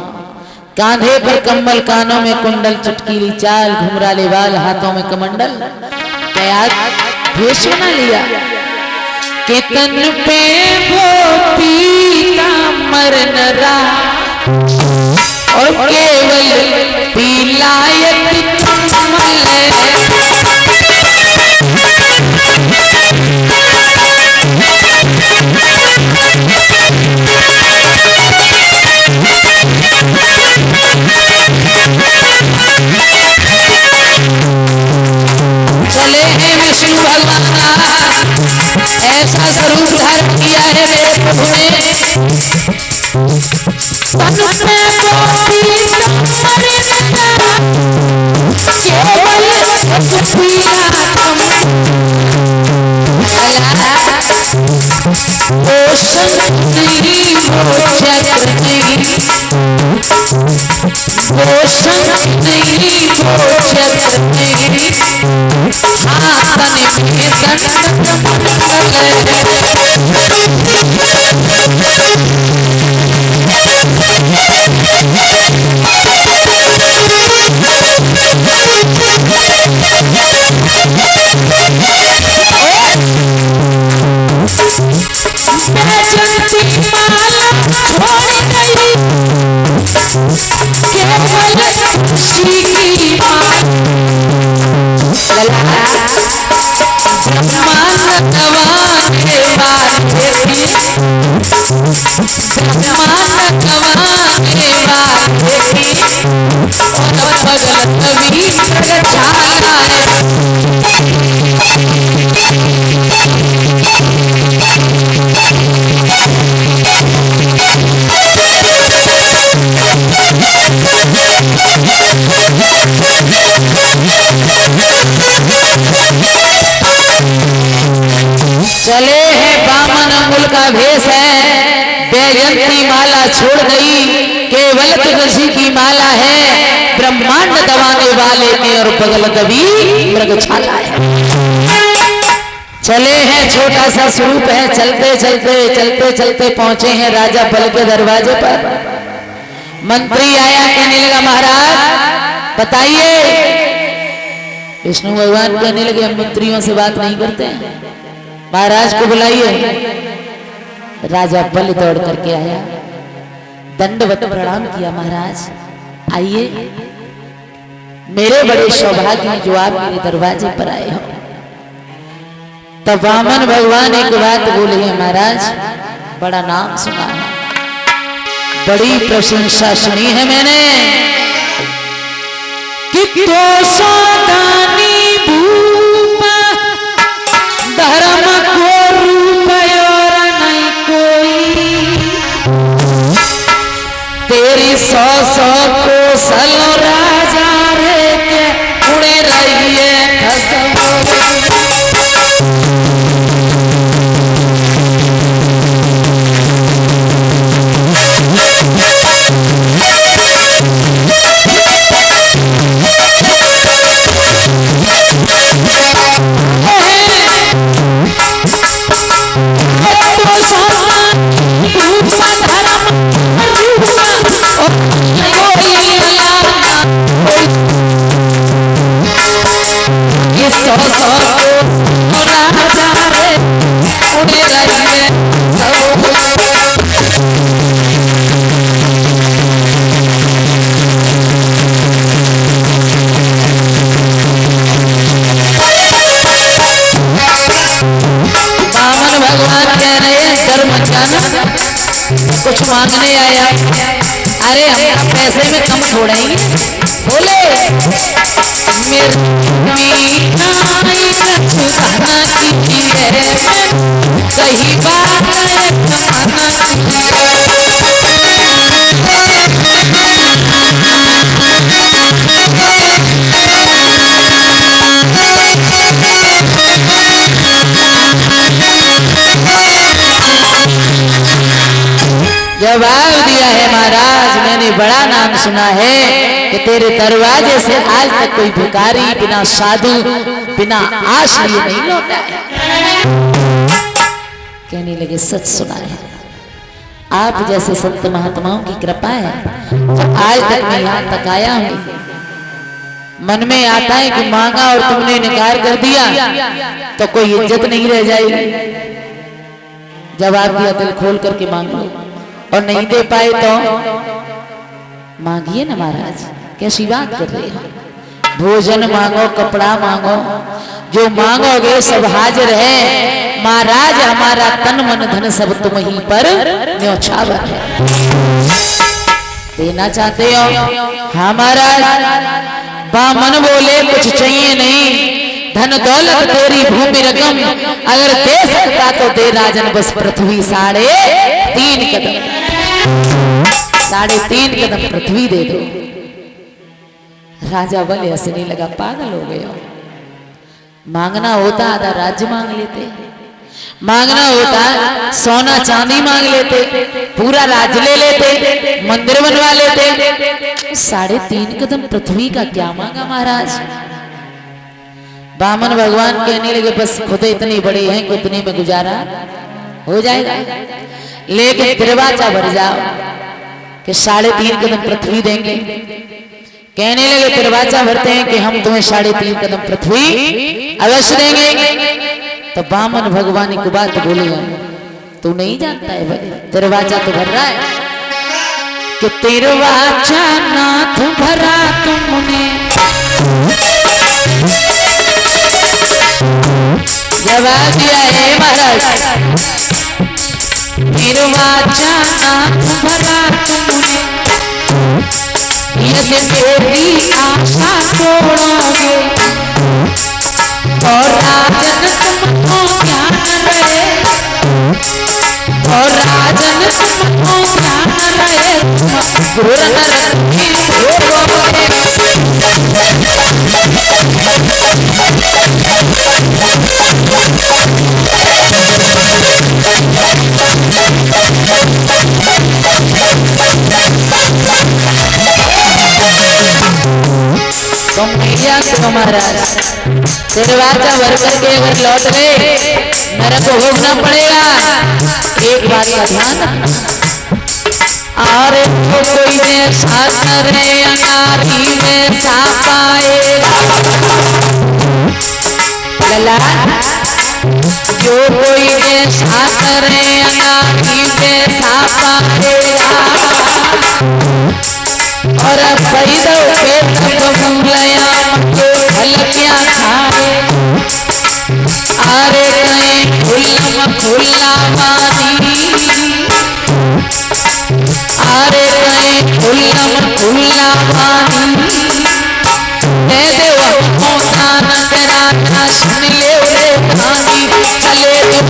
कांधे पर कम्बल, कानों में कुंडल, चटकीली चाल, घुंघराले बाल, हाथों में कमंडल, भेष बना लिया कि तन पे वो पीला मरन रा और केवल पीलायत कमल है। विष्णु भगवान ऐसा स्वरूप धारण किया है मेरे प्रभु ने, तन में केवल चले हैं बामन अंगुल का भेष है, बैजंती माला छोड़ गई, केवल तुलसी की माला है, ब्रह्मांड दबाने वाले में और बगल दबी मृगछाला है। चले हैं छोटा सा स्वरूप है, चलते चलते चलते चलते पहुंचे हैं राजा बल के दरवाजे पर। मंत्री आया, कहने लगा महाराज बताइए। विष्णु भगवान कहने लगे हम मंत्रियों से बात नहीं करते हैं, महाराज को बुलाइए। राजा बल दौड़ करके आया, दंडवत प्रणाम किया। महाराज आइए, मेरे बड़े सौभाग्य हैं जो आप मेरे दरवाजे पर आए हो। तब वामन भगवान एक बात बोले हैं, महाराज बड़ा नाम सुना है, बड़ी प्रशंसा सुनी है मैंने कि तो सदानी भूपा धर्म को रूप और नहीं कोई, तेरी 100 कोसल राजा रे के उड़े रहिए खसबो। कुछ मांगने आया, अरे हम पैसे में कम छोड़ेंगे। बोले मेरी सही बात जवाब दिया है, महाराज मैंने बड़ा नाम सुना है कि तेरे दरवाजे से आज तक कोई भिखारी बिना साधु बिना आश लिए नहीं लौटा है। कहने लगे सच सुना है, आप जैसे संत महात्माओं की कृपा है तो आज तक मैं यहाँ तक आया हूँ। मन में आता है कि मांगा और तुमने इनकार कर दिया तो कोई इज्जत नहीं रह जाएगी। जवाब दिया दिल खोल करके मांग लो, और नहीं दे पाए तो मांगिए ना महाराज, कैसी बात कर रहे हो। भोजन मांगो, कपड़ा मांगो, जो मांगोगे सब हाजिर है। महाराज हमारा तन मन धन सब तुम ही पर न्योछावर है। देना चाहते हो? हाँ महाराज। बामन बोले कुछ चाहिए नहीं, धन दौलत तेरी भूमि रकम, अगर दे सकता तो दे राजन बस पृथ्वी 3.5 कदम, 3.5 कदम पृथ्वी दे दो। राजा बले हंसने लगा, पागल हो गया। मांगना होता आधा राज्य मांग लेते, मांगना होता सोना चांदी मांग लेते, पूरा राज्य ले लेते, मंदिर बनवा लेते। 3.5 कदम पृथ्वी का क्या मांगा महाराज। बामन भगवान कहने लगे बस खुद इतने बड़े हैं कि उतने में गुजारा हो जाएगा, लेकिन दरवाजा भर जाओ कि 3.5 कदम पृथ्वी देंगे। कहने लगे दरवाजा भरते हैं कि हम तुम्हें 3.5 कदम पृथ्वी अवश्य देंगे। तो बामन भगवान की बात बोले, तू नहीं जानता है भाई, दरवाजा तो भर रहा है कि दरवाजा नाथ भरा तुमने। जवाब दिया है महाराज, दरवाजा नाथ भरा तुमने, यदि मेरी आशा तोड़ोगे और राजन तुमको ध्यान रहे, और राजन तुमको ध्यान रहे, गुरु नरकी महाराज दरवाजा भर करके अगर लौट गए नरक को भोगना पड़ेगा। एक बात का ध्यान रखना, और कोई ने साथ रे अनारी में सा पाएगा, लला जो कोई ने साथ रे अनारी में सा पाएगा, और पैदो के तबूलया हलकियां खाए, अरे कहीं खुल्ला मानी, अरे कहीं खुल्ला मानी, दे दे होता न तेरा ना सुन ले रे कहानी, चले तो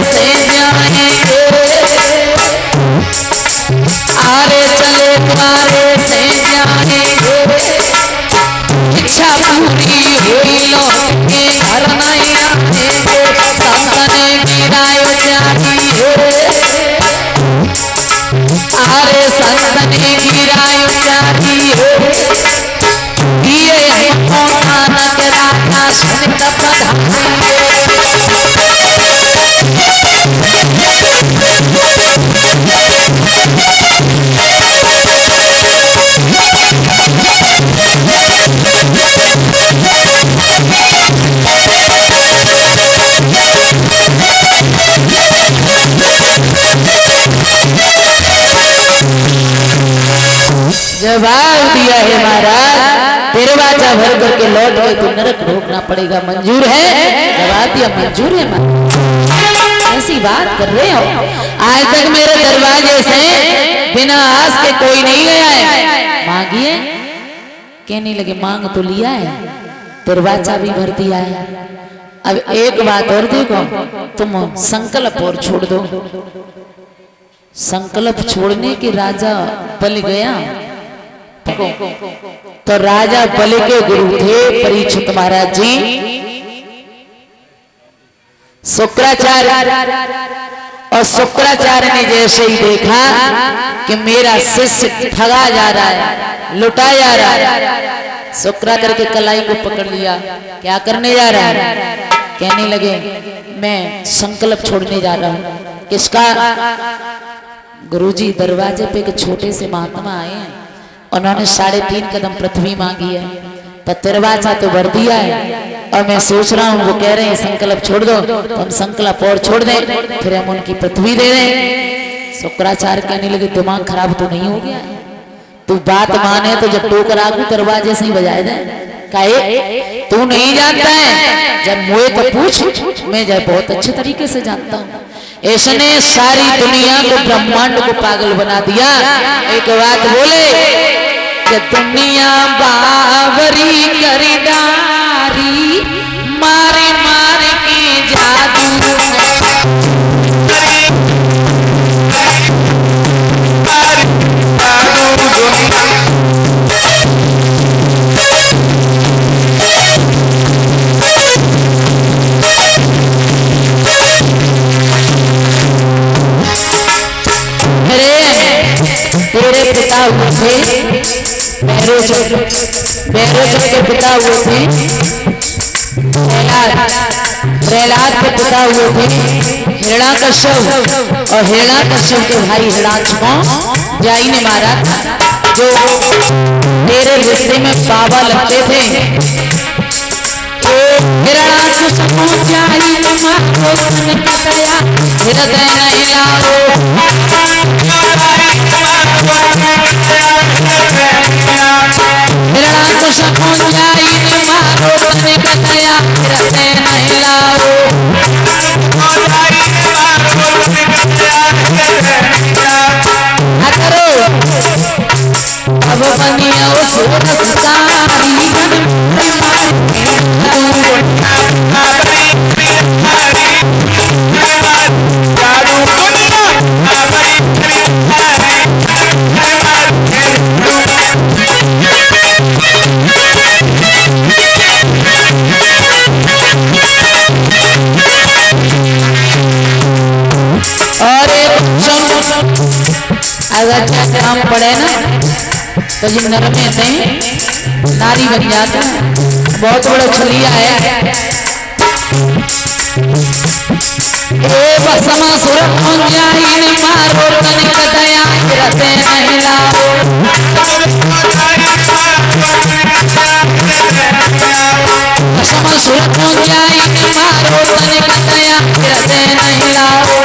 से जाएंगे, अरे चले तुम्हारे से जाएंगे, इच्छा पूरी हुई लौट के घर नहीं आएंगे, संतने गिरायो चाहिए, अरे संतने गिरायो चाहिए, ये हमको नानक राधा सुन जवाब दिया है महाराज, दरवाजा भर करके लौट गए तो नरक भोगना पड़ेगा, मंजूर है। जवाब दिया मंजूर है महाराज। ऐसी बात कर रहे हो, आज तक मेरे दरवाजे से बिना आस के कोई नहीं गया है, मांगिए। कहने लगे मांग तो लिया है, दरवाजा भी भर दिया है, अब एक बात और देखो, तुम संकल्प और छोड़ दो। संकल्प छोड़ने के राजा बल गया, तो राजा बलि के गुरु थे परीक्षित महाराज जी, शुक्राचार्य। और शुक्राचार्य ने जैसे ही देखा कि मेरा शिष्य ठगा जा रहा है, लुटा जा रहा है, शुक्राचार्य के कलाई को पकड़ लिया। क्या करने जा रहा है? कहने लगे मैं संकल्प छोड़ने जा रहा हूं। किसका? गुरुजी दरवाजे पे एक छोटे से महात्मा आए हैं, उन्होंने 3.5 कदम पृथ्वी मांगी है, तो दरवाजा तो भर दिया है, और मैं सोच रहा हूँ वो कह रहे हैं संकल्प छोड़ दो, तो हम संकल्प और छोड़ दें, फिर हम उनकी पृथ्वी दे दें। शुक्राचार्य कहने लगे दिमाग खराब तो नहीं हो गया? तू बात माने तो जब टोकरा को दरवाजे से ही बजाए दे। कहे तू नहीं जानता है, जब मुझे तो पूछ, मैं जब बहुत अच्छे तरीके से जानता हूँ। इसने सारी दुनिया को, ब्रह्मांड को पागल बना दिया। एक बात बोले कि दुनिया बावरी करदारी, थे भैरोचक के पिता हुए थे प्रहलाद के पिता हुए थे हिरण्याकश्यप और हिरण्याकश्यप के भाई हिरण्याक्ष को जाई ने मारा था जो तेरे रिश्ते में बाबा लगते थे। हिरण्याक्ष को जाई ने मारो तन कतया हृदय नहीं लाओ हिरण्याक्ष को जाई ने मारो तन कतया हृदय नहीं लाओ अब बनिया और अगर काम पड़े ना तो ये नर में से नारी बन जाता है। बहुत बड़ा छलिया है बसमा सुर जाई मारो तन कतया रते नहीं लाओ बसमा सुर जाई मारो तन कतया रते नहीं लाओ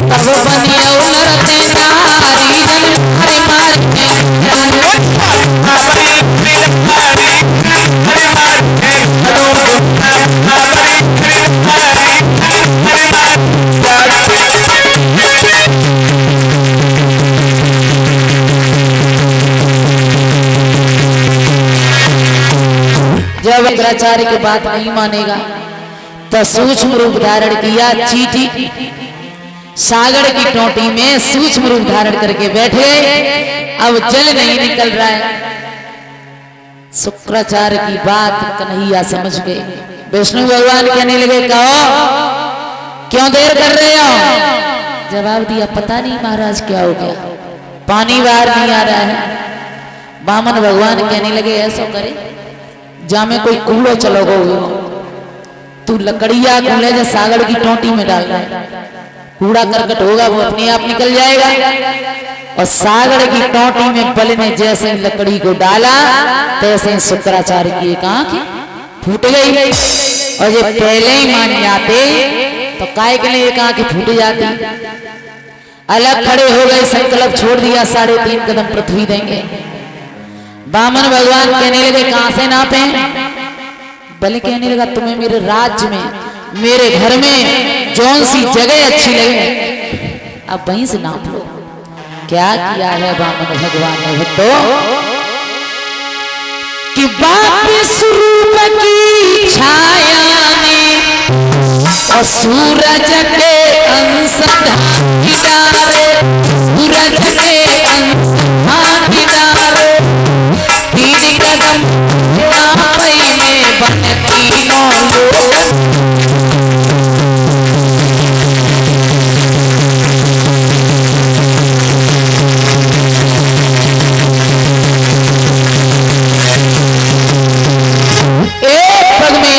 तब बनिया उलरते नारी जन हरे मार जब शंकराचार्य की बात नहीं मानेगा तो सूक्ष्म रूप धारण किया चीटी सागर की टोटी में सूक्ष्म रूप धारण करके बैठे अब जल नहीं निकल रहा है। शुक्राचार्य की बात कन्हैया समझ गए। विष्णु भगवान कहने लगे कहो क्यों देर कर रहे हो? जवाब दिया पता नहीं महाराज क्या हो गया पानी बाहर नहीं आ रहा है। वामन भगवान कहने लगे ऐसा करे जा में कोई कूड़ो चलो गो तू लकड़िया कूड़े जो सागर की टोटी में डाल रहा है कूड़ा करकट होगा वो अपने आप निकल जाएगा। और सागर की टोटी में बल ने जैसे लकड़ी को डाला तैसे शुक्राचार्य की एक आंख फूट गई। और ये पहले ही मान जाते तो काय के लिए एक आंख फूट जाती। अलग खड़े हो गए संकल्प छोड़ दिया 3.5 कदम पृथ्वी देंगे। वामन भगवान कहने लगे कहां से नापे? बल कहने लगा तुम्हें मेरे राज्य में मेरे घर में जौन सी जगह अच्छी लगे अब वहीं से नाप लो। क्या किया है वामन भगवान ने भक्तों कि बाप स्वरूप की छाया ने और सूरज के अंश ढांकी डाले सूरज के अंश ढांकी डाले 3 कदम नापई में बन तीनों लोग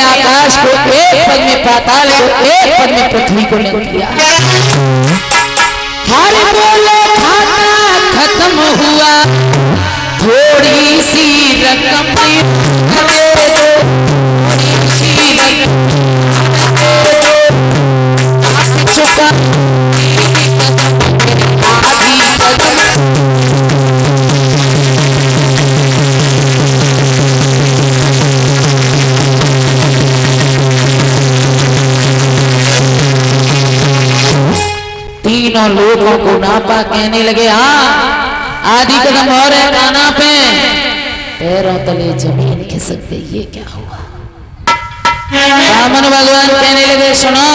आकाश को एक पग में पाताल को एक पग में पृथ्वी को ले दिया। हर बोले खाता खत्म हुआ थोड़ी सी रकम दे दो थोड़ी सी रकम चुका आधी कदम तीनों लोगों को नापा कहने लगे हाँ आधी कदम और है काना पे पैरों तले जमीन खिसक गई। ये क्या हुआ? वामन भगवान कहने लगे सुनो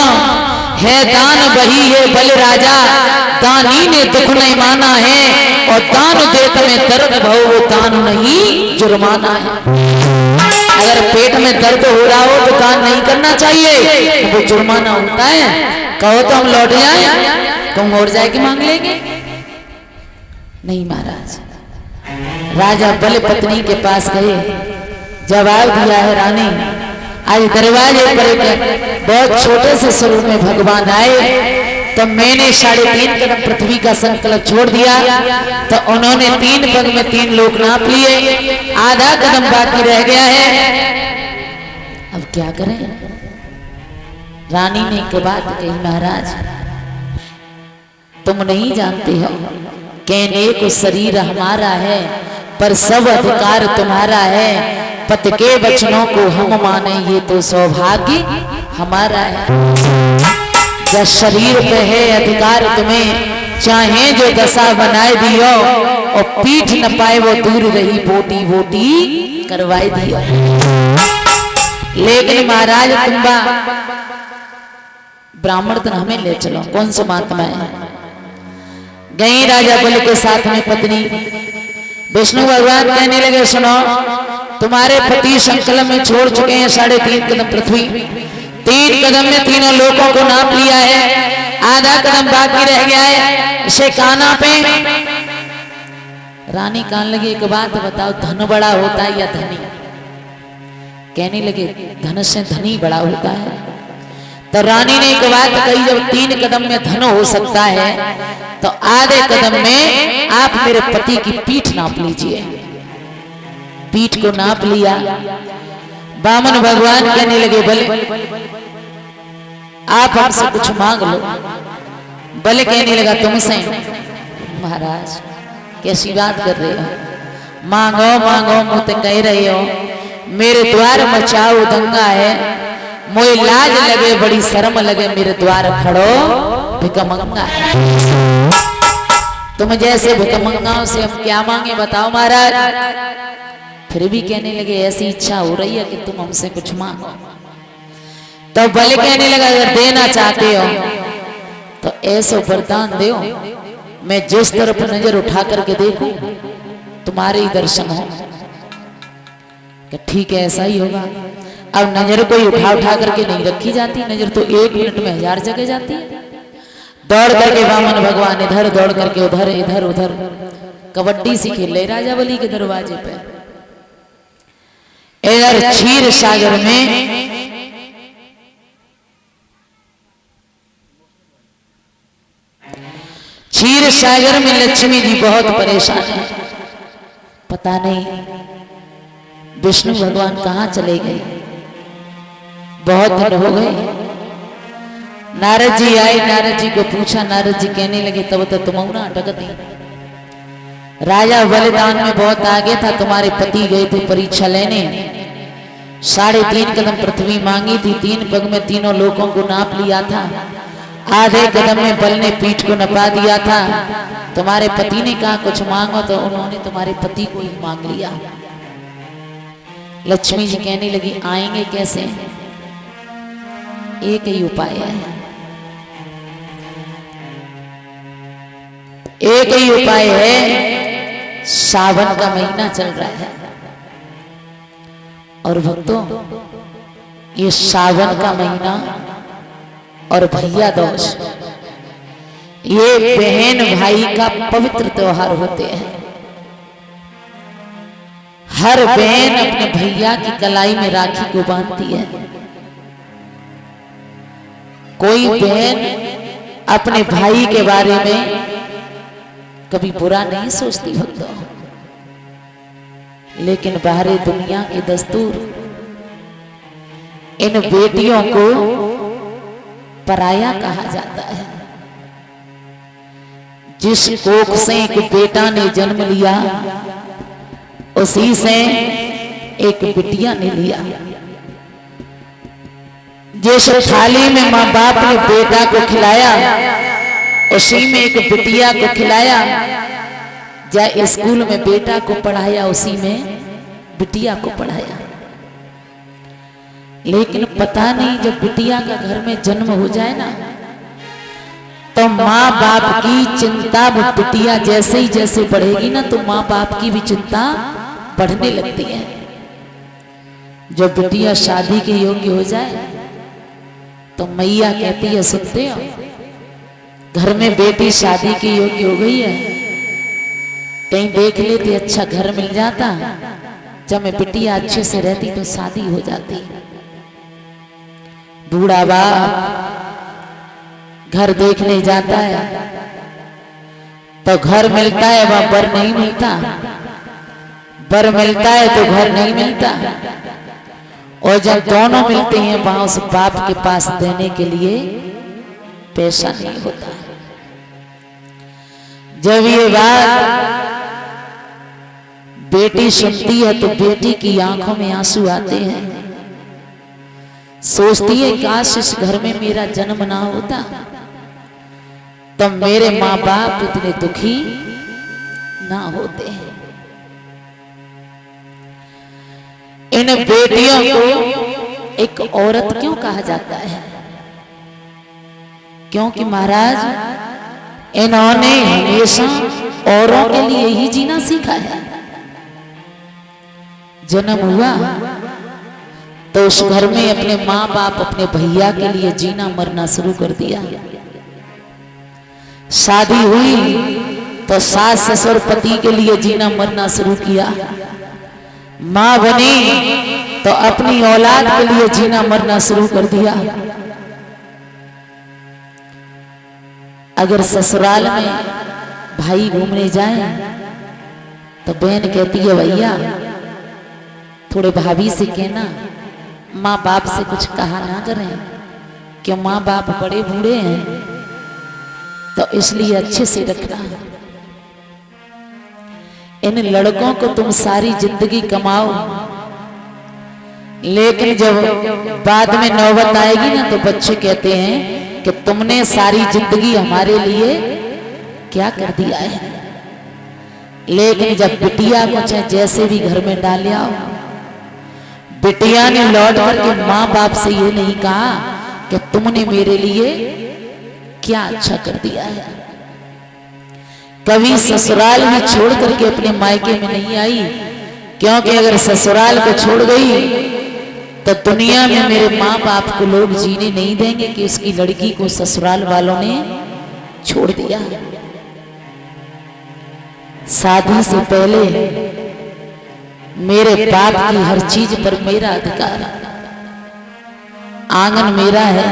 है दान वही है बल राजा दानी ने दुख नहीं माना है और दान देत में दर्द भव वो दान नहीं जुर्माना है। अगर पेट में दर्द हो रहा हो तो दान नहीं करना चाहिए, वो जुर्माना होता है। कहो तो हम लौट जाए, तुम और जाके मांग लेंगे। नहीं महाराज, राजा बल पत्नी के पास गए, जवाब दिया है रानी आज दरवाजे पर बहुत छोटे से स्वरूप में भगवान आए तो मैंने 3.5 कदम पृथ्वी का संकल्प छोड़ दिया तो उन्होंने 3 पग में 3 लोक नाप लिए, आधा कदम बाकी रह गया है, अब क्या करें। रानी ने एक बात कही, महाराज तुम नहीं जानते हो कहने को शरीर हमारा है पर सब अधिकार तुम्हारा है, पति के वचनों को हम माने ये तो सौभाग्य हमारा है। जब शरीर पे है अधिकार तुम्हें, चाहे जो दशा बनाए दियो और पीठ न पाए वो दूर रही बोटी बोटी करवाई दियो। लेकिन महाराज तुम ब्राह्मण तो हमें ले चलो, कौन सा महात्मा है। गई राजा बल के साथ में पत्नी, विष्णु भगवान कहने लगे सुनो तुम्हारे पति संकल्प में छोड़ चुके हैं 3.5 कदम पृथ्वी, 3 कदम में तीनों लोगों को नाप लिया है, आधा कदम बाकी रह गया है, इसे काना पे। रानी कहने लगी एक बात बताओ, धन बड़ा होता है या धनी? कहने लगे धन से धनी बड़ा होता है। तो रानी ने एक बात कही, जब 3 कदम में धन हो सकता है तो आधे कदम में आप मेरे पति की पीठ नाप लीजिए। पीठ को नाप लिया, बामन भगवान कहने लगे बल आप हमसे कुछ मांग लो। बल कहने लगा तुमसे। महाराज कैसी बात कर रहे हो, मांगो मांगो मुझे कह रहे हो, मेरे द्वार मचाओ दंगा है, मोए लाज लगे बड़ी शर्म लगे, मेरे द्वार खड़ो भिकमंगा है। तुम जैसे भिकमंगाओं से हम क्या मांगे बताओ महाराज। फिर भी कहने लगे ऐसी इच्छा हो रही है कि तुम हमसे कुछ मांगो। तो बल कहने लगा अगर देना चाहते हो तो ऐसा वरदान दो, मैं जिस तरफ नजर उठा करके देखूं तुम्हारे ही दर्शन हो। कि ठीक है ऐसा ही होगा। अब नजर कोई उठा उठा करके नहीं रखी जाती, नजर तो 1 मिनट में 1000 जगह जाती है। दौड़ करके वामन भगवान इधर दौड़ करके उधर, इधर उधर कबड्डी सी खेल रहे राजा बलि के दरवाजे पे। इधर क्षीर सागर में लक्ष्मी जी बहुत परेशान है, पता नहीं विष्णु भगवान कहाँ चले गए, बहुत दिन हो गए। नारद जी आए, नारद जी को पूछा, नारद जी कहने लगे तब तो तुम ना अटकती, राजा बलिदान में बहुत आगे था, तुम्हारे पति गए थे परीक्षा लेने, 3.5 कदम पृथ्वी मांगी थी, 3 पग में तीनों लोगों को नाप लिया था, आधे कदम में बल ने पीठ को नपा दिया था। तुम्हारे पति ने कहा कुछ मांगो तो उन्होंने तुम्हारे पति को ही मांग लिया। लक्ष्मी जी कहने लगी आएंगे कैसे, एक ही उपाय है, एक ही उपाय है। सावन का महीना चल रहा है और भक्तों ये सावन का महीना और भैया दूज ये बहन भाई का पवित्र त्योहार होते हैं। हर बहन अपने भैया की कलाई में राखी को बांधती है। कोई बहन अपने भाई के बारे में कभी बुरा नहीं सोचती भक्तों, लेकिन बाहरी दुनिया की दस्तूर इन बेटियों को पराया कहा जाता है। जिस कोख से एक बेटा ने जन्म लिया उसी से एक बिटिया ने लिया। जिस थाली में माँ बाप ने बेटा को खिलाया उसी में एक बिटिया को खिलाया, या स्कूल में बेटा को पढ़ाया उसी में बिटिया को पढ़ाया। लेकिन पता नहीं जब बिटिया का घर में जन्म हो जाए ना तो माँ बाप की चिंता वो बिटिया जैसे ही जैसे बढ़ेगी ना तो माँ बाप की भी चिंता बढ़ने लगती है। जब बिटिया शादी के योग्य हो जाए तो मैया कहती है, सुनते हो, घर में बेटी शादी के योग्य हो गई है, कहीं देख लेते अच्छा घर मिल जाता, जब मैं बिटिया अच्छे से रहती तो शादी हो जाती। बूढ़ा बाप घर देखने जाता है तो घर मिलता है, वह बर नहीं मिलता, बर मिलता है तो घर नहीं मिलता, और जब दोनों मिलते हैं वहां उस बाप के पास देने के लिए पैसा नहीं होता। जब ये बात बेटी सुनती है तो बेटी की आंखों में आंसू आते हैं, सोचती है काश इस घर में मेरा जन्म ना होता, तब मेरे माँ बाप इतने दुखी ना होते हैं। इन बेटियों को एक औरत क्यों कहा जाता है? क्योंकि महाराज इन्होंने हमेशा औरों के लिए ही जीना सीखा है। जन्म हुआ तो उस घर में अपने माँ बाप अपने भैया के लिए जीना मरना शुरू कर दिया। शादी हुई तो सास ससुर पति के लिए जीना मरना शुरू किया। माँ बनी तो अपनी औलाद के लिए जीना मरना शुरू कर दिया। अगर ससुराल में भाई घूमने जाए तो बहन कहती है, भैया थोड़े भाभी से कहना माँ बाप से कुछ कहा ना करें, क्यों माँ बाप बड़े बूढ़े हैं तो इसलिए अच्छे से रखना। इन लड़कों को तुम सारी जिंदगी कमाओ, लेकिन जब बाद में नौबत आएगी ना तो बच्चे कहते हैं कि तुमने सारी जिंदगी हमारे लिए क्या कर दिया है। लेकिन जब बिटिया को चाहे जैसे भी घर में डाल आओ, बिटिया ने लौट करके माँ बाप से ये नहीं कहा कि तुमने मेरे लिए क्या अच्छा कर दिया है। कभी ससुराल में छोड़ करके अपने मायके में नहीं आई, क्योंकि अगर ससुराल को छोड़ गई तो दुनिया में मेरे माँ बाप को लोग जीने नहीं देंगे कि उसकी लड़की को ससुराल वालों ने छोड़ दिया। शादी से पहले मेरे बाप की हर चीज पर मेरा अधिकार है। आंगन मेरा है,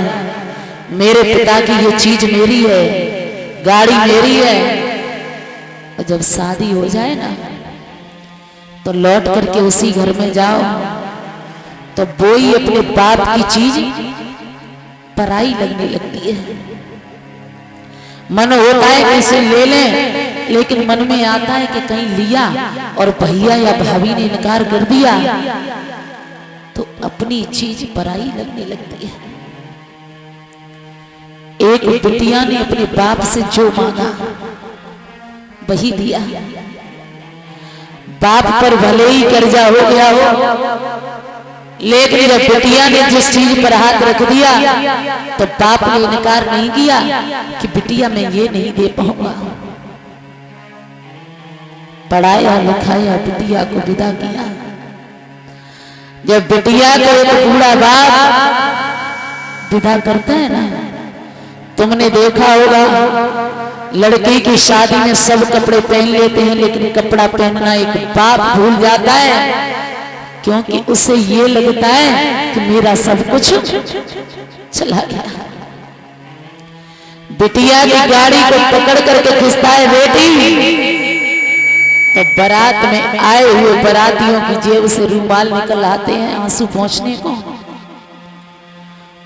मेरे पिता की ये चीज मेरी है, गाड़ी मेरी है। और जब शादी हो जाए ना तो लौट करके उसी घर में जाओ तो वो ही अपने बाप की चीज पराई लगने लगती है। मन होता है कि इसे ले लें, लेकिन मन में आता है कि कहीं लिया और भैया या भाभी ने इनकार कर दिया तो अपनी चीज पराई लगने लगती है। एक बिटिया ने अपने बाप से जो मांगा वही दिया। बाप पर भले ही कर्जा हो गया हो, लेकिन जब बिटिया ने जिस चीज पर हाथ रख दिया तो बाप ने इनकार नहीं किया कि बिटिया मैं ये नहीं दे पाऊंगा। पढ़ाया लिखाया, बिटिया को विदा किया। जब बिटिया को एक बूढ़ा बाप विदा करता है ना, तुमने देखा होगा लड़की की शादी में सब कपड़े पहन लेते हैं, लेकिन कपड़ा पहनना एक बाप भूल जाता है, क्योंकि उसे ये लगता है कि मेरा सब कुछ चला गया। बिटिया की गाड़ी को पकड़ करके खींचता है बेटी, तो बारात में आए हुए बारातियों की जेब से रुमाल निकल आते हैं आंसू पोंछने को।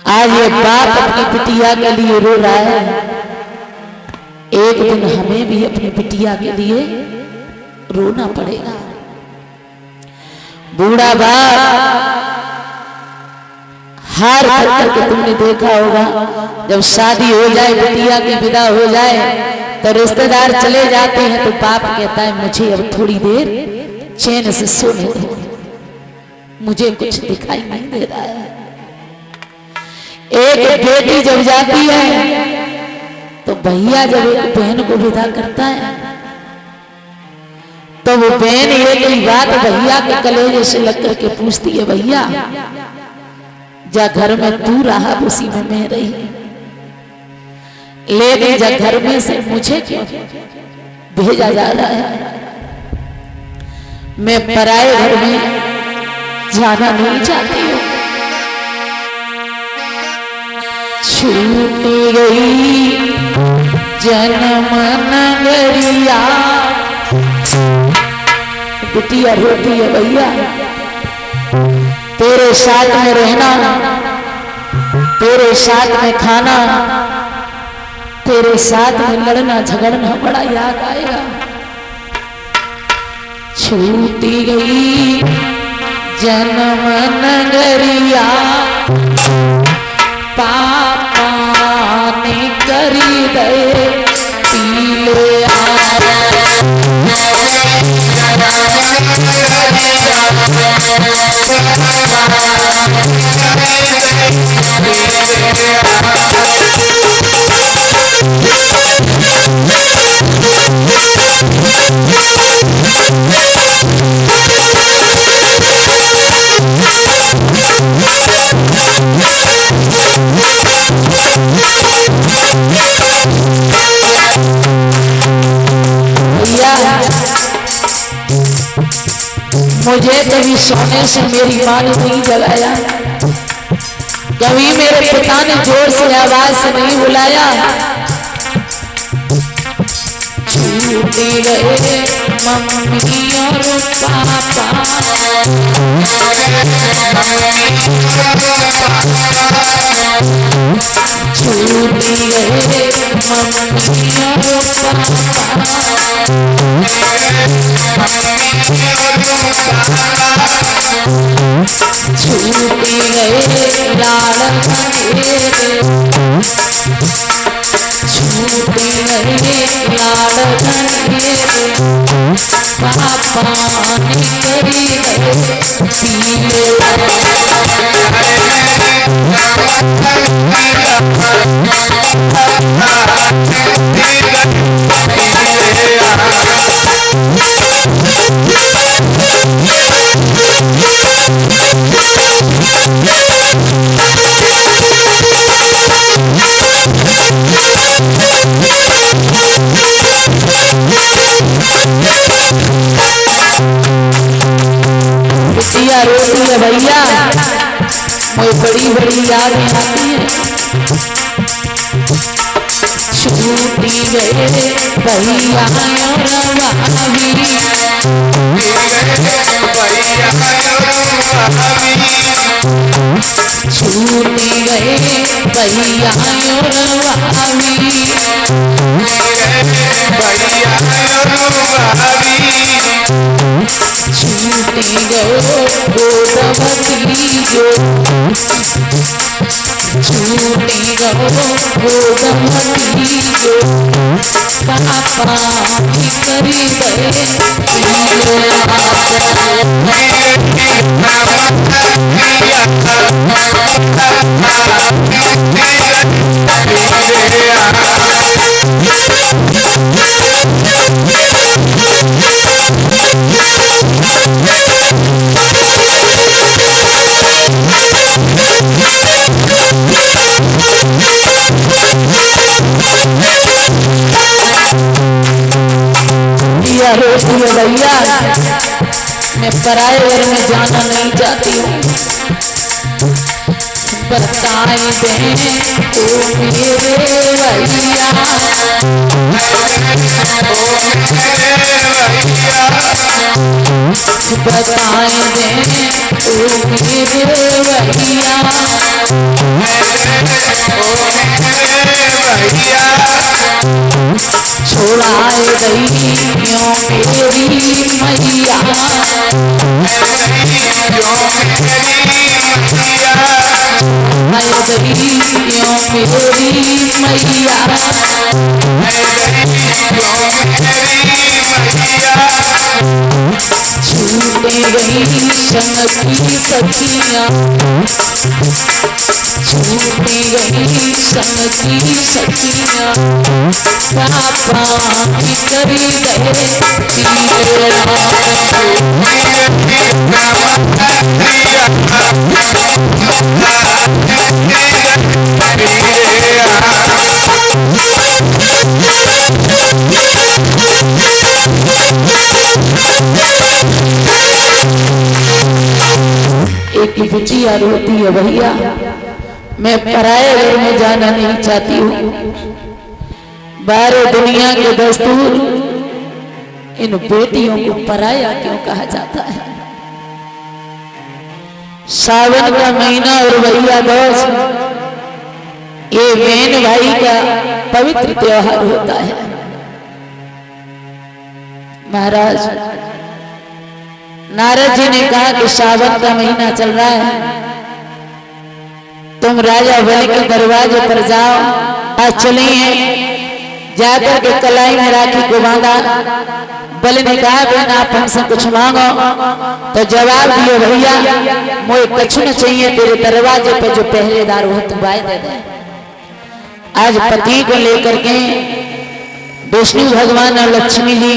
आज ये बाप अपनी बिटिया के लिए रो रहा है, एक दिन हमें भी अपनी बिटिया के लिए रोना पड़ेगा। बूढ़ा बाप हार कर करके तुमने देखा होगा जब शादी हो जाए, बिटिया की विदा हो जाए तो रिश्तेदार चले जाते हैं तो बाप कहता है मुझे अब थोड़ी देर चैन से सोने दो, मुझे कुछ दिखाई नहीं दे रहा है। एक बेटी जब जाती है तो भैया जब एक बहन को विदा करता है तो वो बहन ये कोई बात भैया के कलेजे से लग करके पूछती है, भैया जा घर में तू रहा उसी में मैं रही, लेकिन जा घर में से मुझे क्यों भेजा जा रहा है? मैं पराए घर में जाना नहीं चाहती हूँ। छूट गई जन्म नगरिया। बिटिया रोती है, भैया तेरे साथ में रहना, तेरे साथ में खाना, तेरे साथ में लड़ना झगड़ना बड़ा याद आएगा। छूटी गई जन्म नगरिया, पापा ने करी दे पीले मुझे कभी सोने से मेरी माँ ने नहीं जगाया, कभी मेरे पिता ने जोर से आवाज से नहीं बुलाया। छूटे गए मम्मी और पापा, छूटे गए मम्मी और पापा, छूटे गए लाड़ मेरे, छूटे गए लाड़ मेरे, पापा ने करी गए पीले। बिटिया रोती है, भैया मुझे बड़ी बड़ी यादें आती हैं। छूटी गए भैया और भाभी, छूटी गए भैया और भाभी, छूटी गए गोदवती जो, छूटी गए गोदवती जो, पापा की करी गए रोती है, भैया मैं पराए घर में जाना नहीं चाहती हूँ। बताए दे ओ मेरे भैया, बताए दे ओ मेरे भैया, छोड़ाए गई क्यों मेरी मैया, गई क्यों मेरी मैया, छूटे गई संग की सखियां, छूटी गई संग की सखियां, पापा की करी गए एक की बिटिया रोती है, भैया मैं पराये घर में जाना नहीं चाहती हूँ, बाहर दुनिया के दस्तूर इन बेटियों को पराया क्यों कहा जाता है। सावन का महीना और भैया दोस्त ये बहन भाई का पवित्र त्योहार होता है। महाराज नारद जी ने कहा कि सावन का महीना चल रहा है, तुम राजा बलि के दरवाजे पर जाओ। आज चली है, जाकर के कलाई में राखी को बांधा। बलि ने कहा बहन आप हमसे कुछ मांगो, तो जवाब दियो भैया मुझे कुछ न चाहिए, तेरे दरवाजे पे जो पहरेदार हो तू बाय दे दे। आज पति को लेकर के विष्णु भगवान और लक्ष्मी जी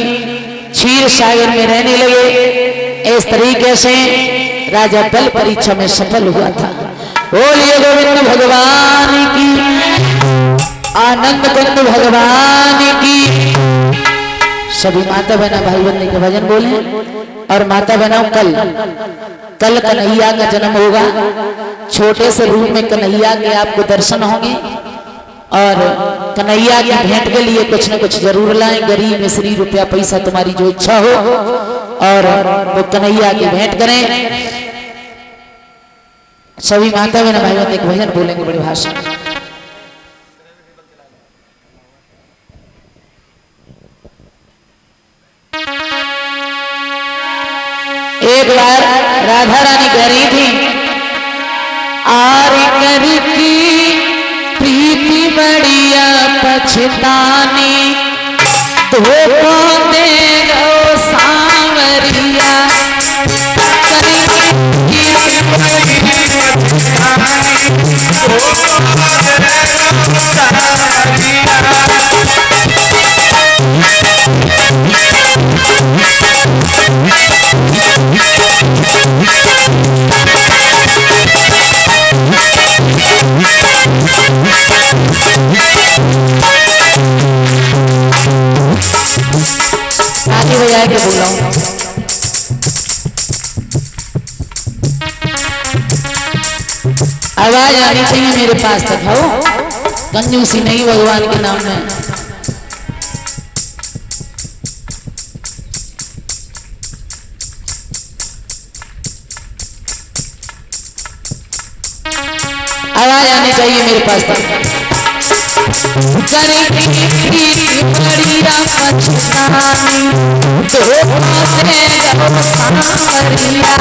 क्षीर सागर में रहने लगे। इस तरीके से राजा बल परीक्षा में सफल हुआ था। बोलिए गोविंद भगवान की, आनंद कंद भगवान की। सभी माता बहना भाई बहन के भजन बोले और माता बहनाओं कल कन्हैया का जन्म होगा। छोटे से रूप में कन्हैया के आपको दर्शन होंगे और कन्हैया की भेंट के लिए कुछ न कुछ जरूर लाएं। गरीब मिश्री रुपया पैसा तुम्हारी जो इच्छा हो, और वो कन्हैया की भेंट करें। सभी माता बहन भाई बहन एक भजन बोलेंगे बड़ी भाषा। एक बार राधा रानी कह रही थी, आर करती प्रीति बढ़िया पछतानी, तो दे गो सांवरिया। आगे बजा के बोला आवाज आनी चाहिए मेरे पास तक। हो कंजूसी नहीं भगवान के नाम में। आवाज आनी चाहिए मेरे पास तक। बढ़िया पछतानी, तो दे गो सांवरिया।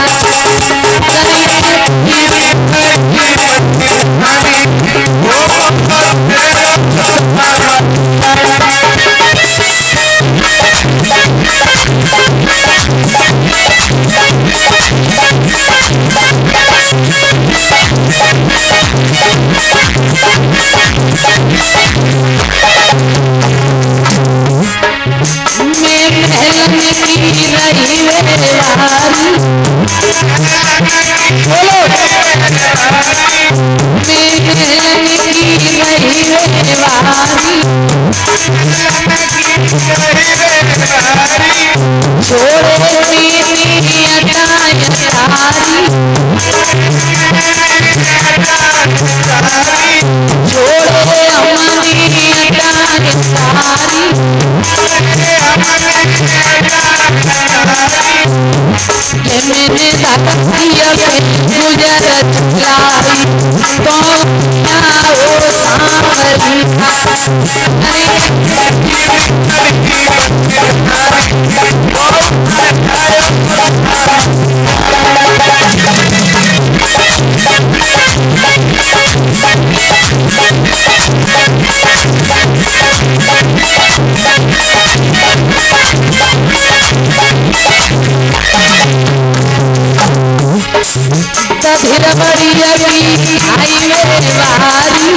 दधिर बड़िया की आई मेरे बारी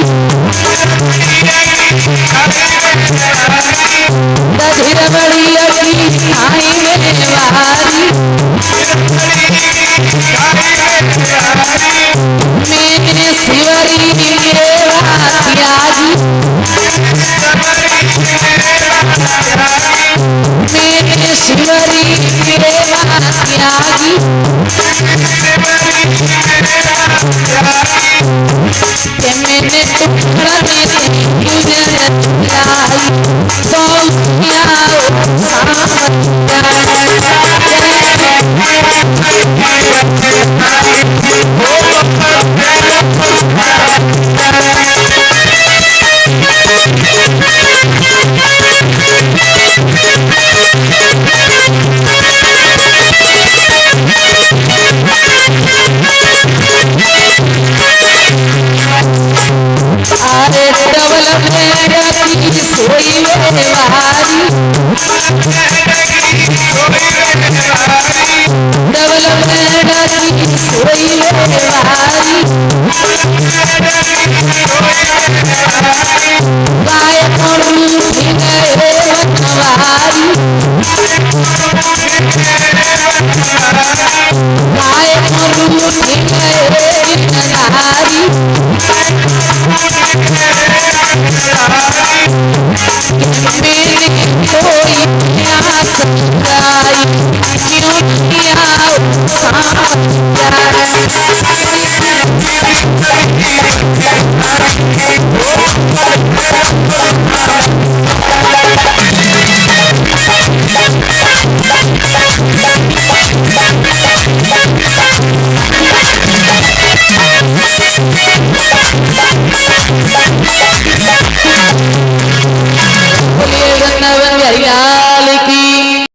दधिर बड़िया की आई मेरे बारी मेरे शिवरी रे त्यागी मेरे शिवरी रे त्यागी के मैंने टुकड़ा में तुझे लाई सौंपिया